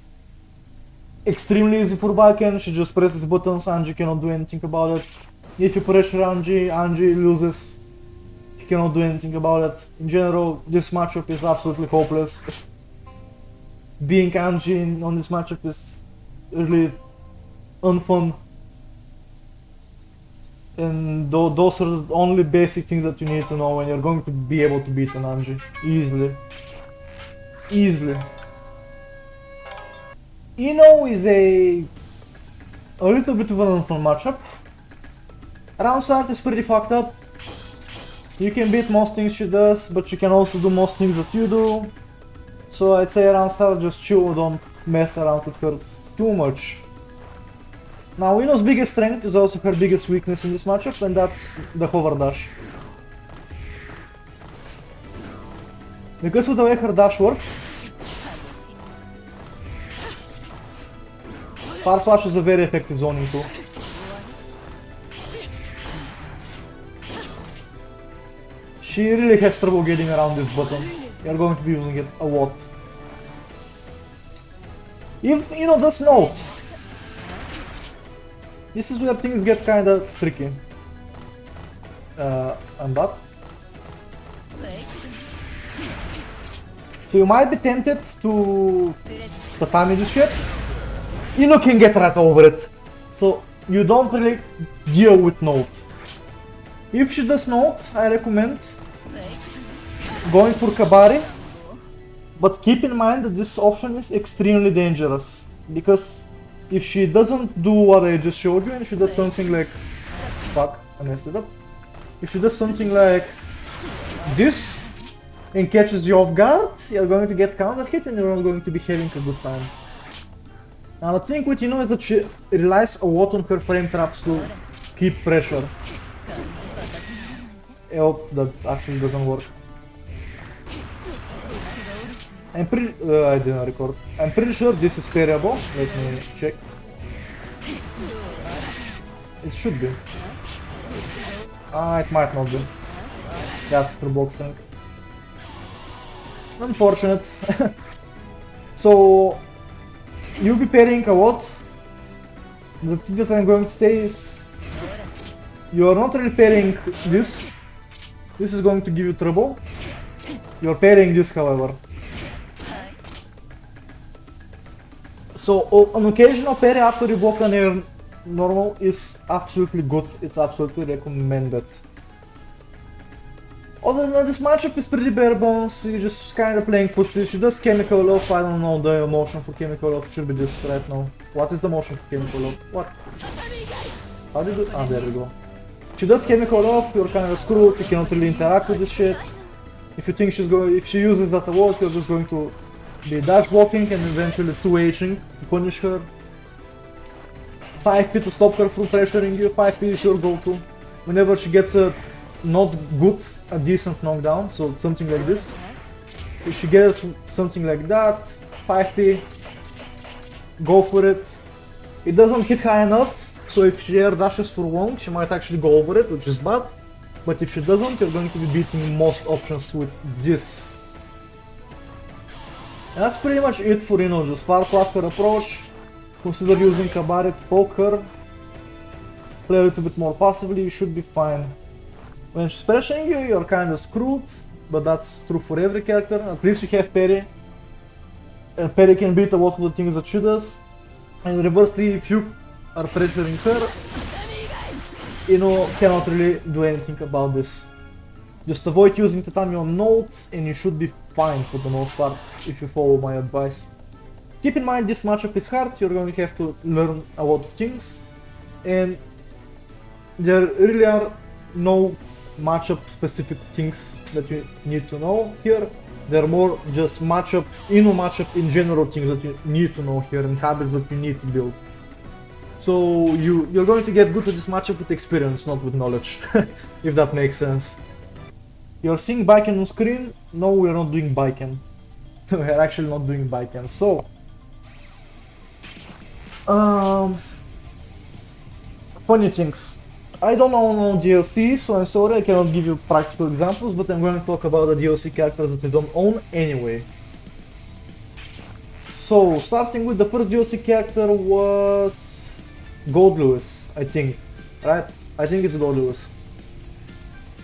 extremely easy for Baiken. She just presses buttons, Anji cannot do anything about it. If you pressure Anji, Anji loses. He cannot do anything about it. In general, this matchup is absolutely hopeless. Being Anji on this matchup is really unfun. And those are the only basic things that you need to know when you're going to be able to beat an Anji. Easily. Easily. Ino is a little bit of an unfun matchup. Round start is pretty fucked up. You can beat most things she does, but you can also do most things that you do. So I'd say round start, just chill, don't mess around with her too much. Now, Ino's biggest strength is also her biggest weakness in this matchup, and that's the hover dash. Because of the way her dash works, far slash is a very effective zoning tool. She really has trouble getting around this button. You're going to be using it a lot. If Ino does note, this is where things get kinda tricky. And that. So you might be tempted to tatami this shit. Ino can get right over it. So you don't really deal with note. If she does note, I recommend going for Kabari. But keep in mind that this option is extremely dangerous. Because if she doesn't do what I just showed you and she does something like... Fuck, I messed it up. If she does something like this and catches you off guard, you're going to get counter hit and you're not going to be having a good time. Now the thing with Ino is that she relies a lot on her frame traps to keep pressure. I hope that actually doesn't work. I'm pretty... I didn't record. I'm pretty sure this is parryable. Let me check. It should be. It might not be. That's through boxing. Unfortunate. So, you'll be parrying a lot. The thing that I'm going to say is... You're not really parrying this. This is going to give you trouble. You're parrying this, however. So, an occasional parry after you block an air normal is absolutely good. It's absolutely recommended. Other than that, this matchup is pretty bare bones. You're just kind of playing footsie. She does chemical love. I don't know the motion for chemical love. Should be this right now. What is the motion for chemical love? What? How did you do? Ah, there we go. She does chemical love. You're kind of screwed. You cannot really interact with this shit. If you think she's going, if she uses that wall, you're just going to be dash blocking and eventually 2H'ing to punish her. 5p to stop her from pressuring you. 5p is your go-to. Whenever she gets a not good, a decent knockdown, so something like this. If she gets something like that, 5p, go for it. It doesn't hit high enough, so if she air dashes for long, she might actually go over it, which is bad. But if she doesn't, you're going to be beating most options with this. And that's pretty much it for, you know, just far faster approach. Consider using Kabari to poke her. Play a little bit more passively, you should be fine. When she's pressuring you, you're kinda screwed, but that's true for every character. At least you have parry. And parry can beat a lot of the things that she does. And reversely, if you are pressuring her, you know, cannot really do anything about this. Just avoid using tatami on note, and you should be fine for the most part, if you follow my advice. Keep in mind, this matchup is hard, you're going to have to learn a lot of things. And there really are no matchup specific things that you need to know here. They're more just matchup in general things that you need to know here and habits that you need to build. So you're going to get good at this matchup with experience, not with knowledge, if that makes sense. You're seeing Baiken on screen? No, we're not doing Baiken. We're actually not doing Baiken. So, funny things. I don't know DLC, so I'm sorry I cannot give you practical examples, but I'm going to talk about the DLC characters that I don't own anyway. So, starting with the first DLC character was Goldlewis, I think, right? I think it's Goldlewis.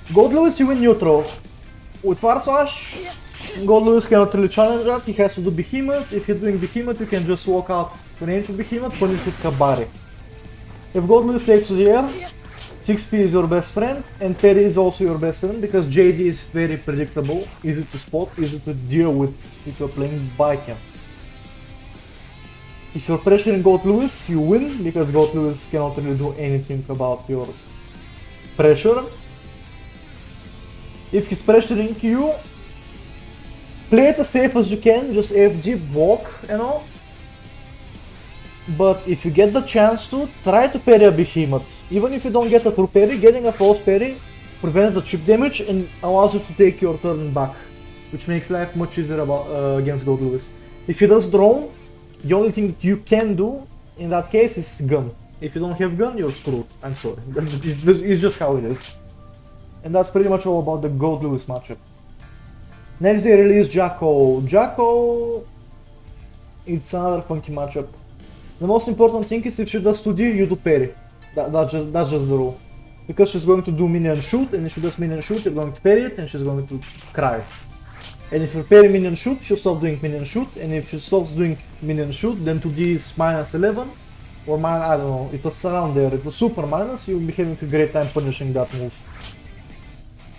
Goldlewis, you win neutral. With Farsash, Goldlewis cannot really challenge that, he has to do Behemoth. If you're doing Behemoth, you can just walk out range of Behemoth, punish with Kabari. If Goldlewis takes to the air, 6p is your best friend, and parry is also your best friend, because JD is very predictable, easy to spot, easy to deal with if you're playing Baiken. If you're pressuring Goldlewis, you win, because Goldlewis cannot really do anything about your pressure. If he's pressuring you, play it as safe as you can, just AFG, block and all. But if you get the chance to, try to parry a Behemoth. Even if you don't get a true parry, getting a false parry prevents the chip damage and allows you to take your turn back, which makes life much easier against Goldlewis. If he does drone, the only thing that you can do in that case is gun. If you don't have gun, you're screwed. I'm sorry. It's just how it is. And that's pretty much all about the Goldlewis matchup. Next they released Jako. Jako, it's another funky matchup. The most important thing is if she does 2D, you do parry. That's just the rule. Because she's going to do minion shoot, and if she does minion shoot, you're going to parry it, and she's going to cry. And if you parry minion shoot, she'll stop doing minion shoot, and if she stops doing minion shoot, then 2D is -11, or I don't know, it was around there, it was super minus, you'll be having a great time punishing that move.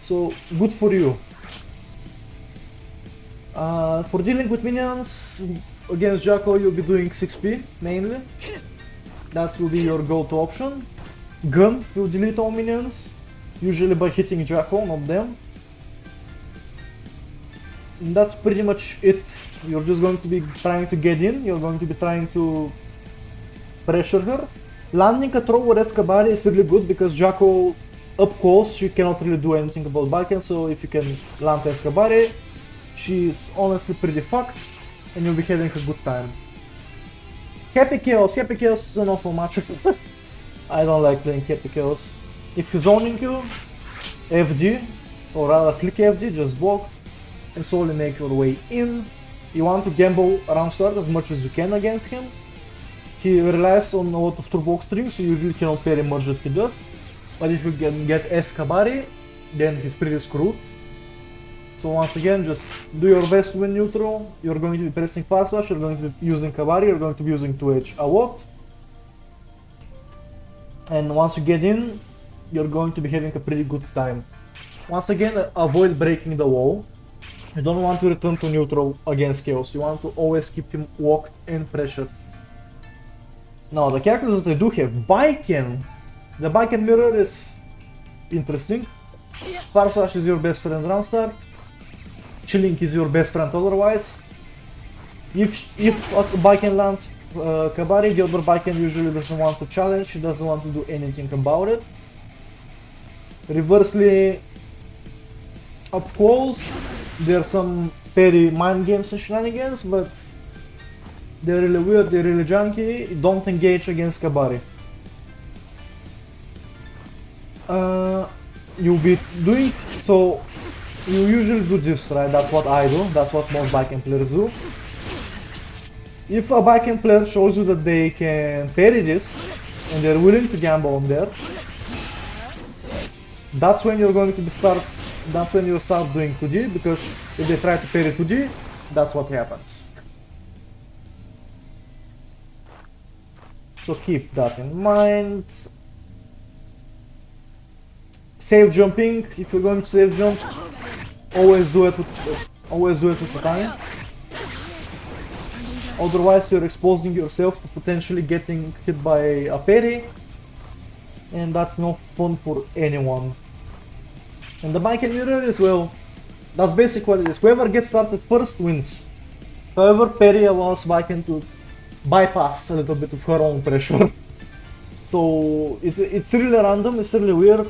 So, good for you. For dealing with minions, against Jako you'll be doing 6p mainly. That will be your go-to option. Gun will delete all minions, usually by hitting Jako, not them. And that's pretty much it. You're just going to be trying to get in, you're going to be trying to pressure her. Landing a throw or Escabari is really good because Jako up close, she cannot really do anything about Baiken, so if you can land Escabari, she's honestly pretty fucked, and you'll be having a good time. Happy Chaos is an awful matchup. I don't like playing Happy Chaos. If he's zoning you, FG, or rather flick FG, just block, and slowly make your way in. You want to gamble around start as much as you can against him. He relies on a lot of turbo strings, so you really cannot parry much that he does. But if you can get Escabari, then he's pretty screwed. So once again, just do your best to win neutral. You're going to be pressing fast slash, you're going to be using Kabari, you're going to be using 2H a lot. And once you get in, you're going to be having a pretty good time. Once again, avoid breaking the wall. You don't want to return to neutral against Chaos, you want to always keep him locked and pressured. Now the characters that I do have, Baiken. The Baiken mirror is interesting. Farslash is your best friend round start. Chilling is your best friend otherwise. If Baiken lands Kabari, the other Baiken usually doesn't want to challenge, he doesn't want to do anything about it. Reversely, up close, there are some very mind games and shenanigans, but they're really weird, they're really junky. Don't engage against Kabari. You'll be doing so. You usually do this, right? That's what I do. That's what most Baiken players do. If a Baiken player shows you that they can parry this and they're willing to gamble on there, that's when you're going to be that's when you start doing 2G, because if they try to parry 2G, that's what happens. So keep that in mind. Save jumping. If you're going to save jump, always do it with Potemkin. Otherwise, you're exposing yourself to potentially getting hit by a parry, and that's no fun for anyone. And the Baiken mirror is, well, that's basically what it is. Whoever gets started first wins. However, parry allows Baiken to bypass a little bit of her own pressure. So it's really random, it's really weird.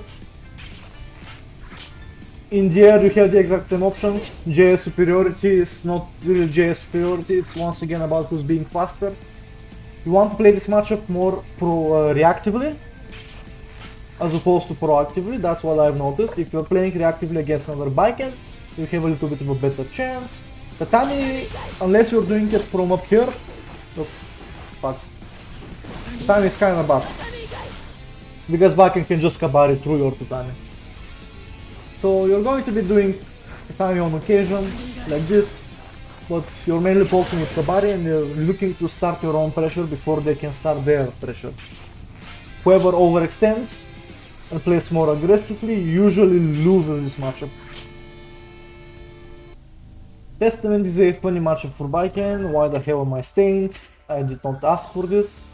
In the air you have the exact same options. JS superiority is not really JS superiority, it's once again about who's being faster. You want to play this matchup more reactively as opposed to proactively, that's what I've noticed. If you're playing reactively against another Baiken, you have a little bit of a better chance. Tatami, unless you're doing it from up here, fuck. Tatami is kinda bad, because Baiken can just Kabari through your Tatami. So you're going to be doing Tatami on occasion, like this, but you're mainly poking with Kabari and you're looking to start your own pressure before they can start their pressure. Whoever overextends and plays more aggressively usually loses this matchup. Testament is a funny matchup for Baiken. Why the hell am I stained? I did not ask for this.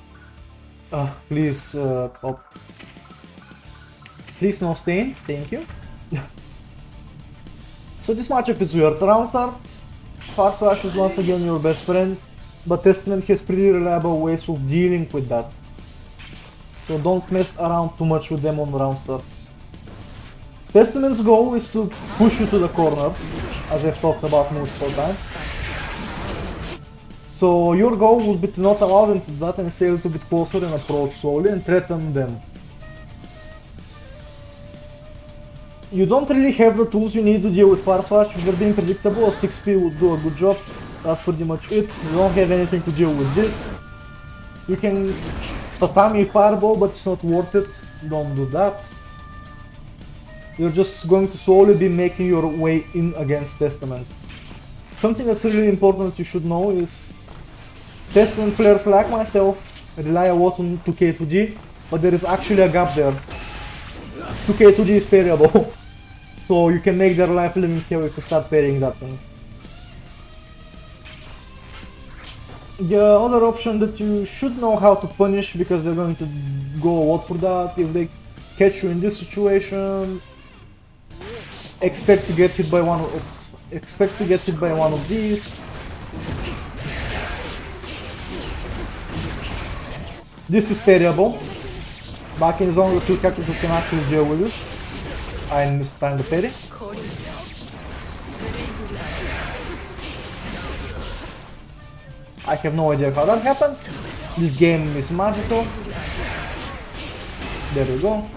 Please, please no stain, thank you. So this matchup is weird. Round start, Farslash is once again your best friend, but Testament has pretty reliable ways of dealing with that. So don't mess around too much with them on round start. Testament's goal is to push you to the corner, as I've talked about multiple times. So your goal would be to not allow them to do that and stay a little bit closer and approach slowly and threaten them. You don't really have the tools you need to deal with Farslash. If you're being predictable, a 6P would do a good job. That's pretty much it. You don't have anything to deal with this. You can Tatami Fireball, but it's not worth it. Don't do that. You're just going to slowly be making your way in against Testament. Something that's really important that you should know is Testament players like myself rely a lot on 2K2G, but there is actually a gap there. 2K2G is parryable, so you can make their life living hell if you start parrying that thing. The other option that you should know how to punish, because they're going to go a lot for that, if they catch you in this situation, expect to get hit by one of these. This is parryable. Baiken is one of the two characters who can actually deal with this. I missed time the parry. I have no idea how that happened. This game is magical. There we go.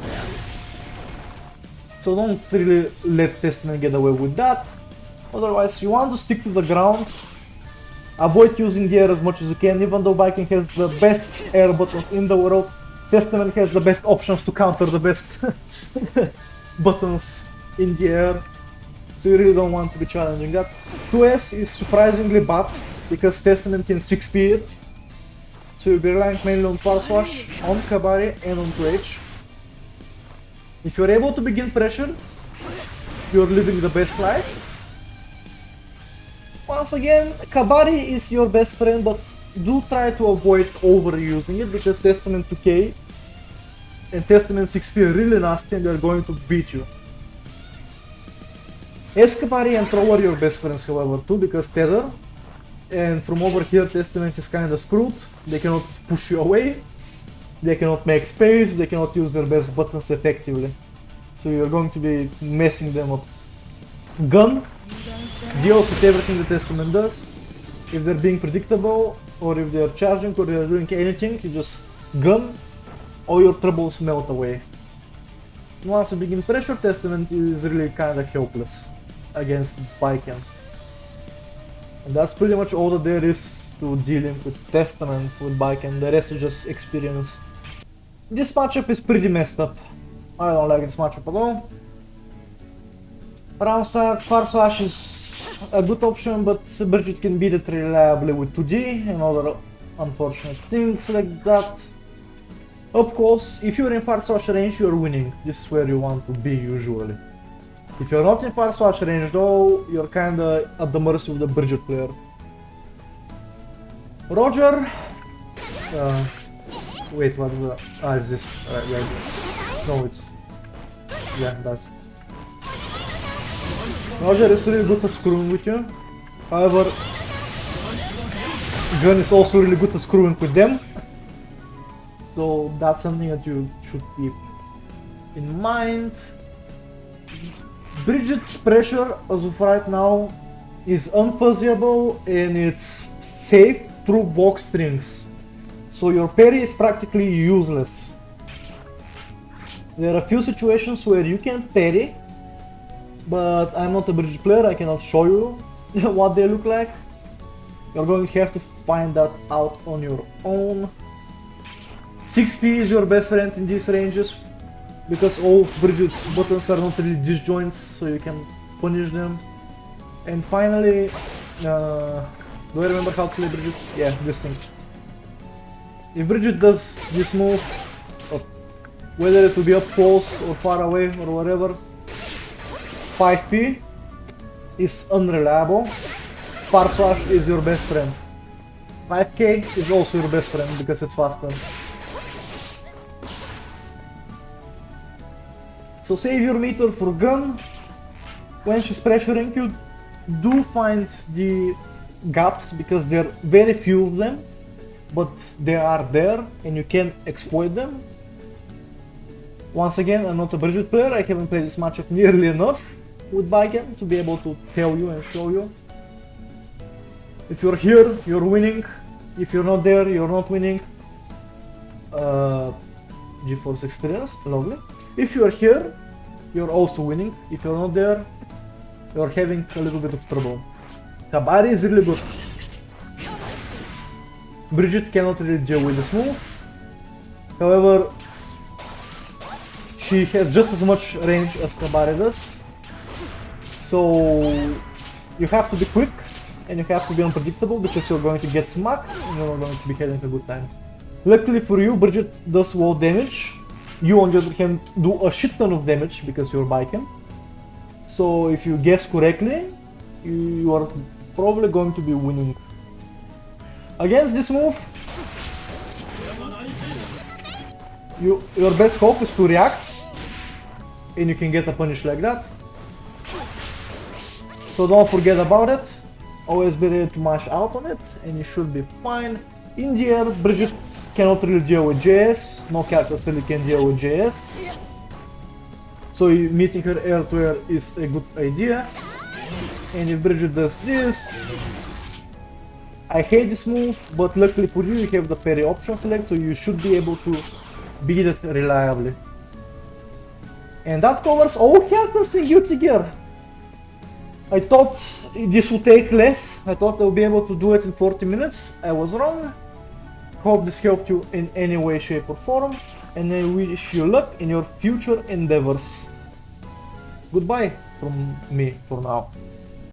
So don't really let Testament get away with that. Otherwise, you want to stick to the ground. Avoid using the air as much as you can, even though Baiken has the best air buttons in the world. Testament has the best options to counter the best buttons in the air. So you really don't want to be challenging that. 2S is surprisingly bad, because Testament can 6P it. So you'll be relying mainly on Far Slash, on Kabari and on 2H. If you're able to begin pressure, you're living the best life. Once again, Kabari is your best friend, but do try to avoid overusing it, because Testament 2K and Testament 6P are really nasty and they're going to beat you. Kabari and Throw are your best friends, however, too, because Tether. And from over here, Testament is kinda screwed. They cannot push you away, they cannot make space, they cannot use their best buttons effectively. So you're going to be messing them up. Gun deals with everything the Testament does. If they're being predictable, or if they're charging, or they're doing anything, you just gun, all your troubles melt away. Once you begin pressure, Testament is really kinda helpless against Baiken. And that's pretty much all that there is to dealing with Testament with Baiken. The rest is just experience. This matchup is pretty messed up. I don't like this matchup at all. Round start, Far Slash is a good option, but Bridget can beat it reliably with 2D and other unfortunate things like that. Up close, if you're in Far Slash range, you're winning. This is where you want to be usually. If you're not in Far Slash range though, you're kinda at the mercy of the Bridget player. Roger. Wait, what is that? Ah, is this? Yeah. No, it's... Yeah, that's... Roger is really good at screwing with you. However, Gun is also really good at screwing with them. So that's something that you should keep in mind. Bridget's pressure as of right now is unfuzzyable and it's safe through box strings. So your parry is practically useless. There are a few situations where you can parry, but I'm not a Bridget player, I cannot show you what they look like. You're going to have to find that out on your own. 6P is your best friend in these ranges, because all of Bridget's buttons are not really disjoints, so you can punish them. And finally, do I remember how to play Bridget? Yeah, this thing. If Bridget does this move, whether it will be up close or far away or whatever, 5P is unreliable. Far Slash is your best friend. 5K is also your best friend because it's faster. So save your meter for Gun. When she's pressuring you, do find the gaps because there are very few of them, but they are there and you can exploit them. Once again, I'm not a Bridget player, I haven't played this matchup nearly enough with Baiken to be able to tell you and show you. If you're here, you're winning. If you're not there, you're not winning. GeForce experience, lovely. If you're here, you're also winning. If you're not there, you're having a little bit of trouble. Kabari is really good. Bridget cannot really deal with this move. However, she has just as much range as Kabari does. So you have to be quick and you have to be unpredictable because you're going to get smacked and you're going to be having a good time. Luckily for you, Bridget does wall damage. You on the other hand do a shit ton of damage because you're Baiken. So if you guess correctly, you are probably going to be winning. Against this move, your best hope is to react and you can get a punish like that. So don't forget about it. Always be ready to mash out on it and you should be fine. In the air, Bridget cannot really deal with JS. No characters really can deal with JS. So meeting her air to air is a good idea. And if Bridget does this, I hate this move, but luckily for you, you have the parry option select, so you should be able to beat it reliably. And that covers all characters in Guilty Gear. I thought this would take less. I thought I'll be able to do it in 40 minutes. I was wrong. Hope this helped you in any way, shape or form. And I wish you luck in your future endeavors. Goodbye from me for now.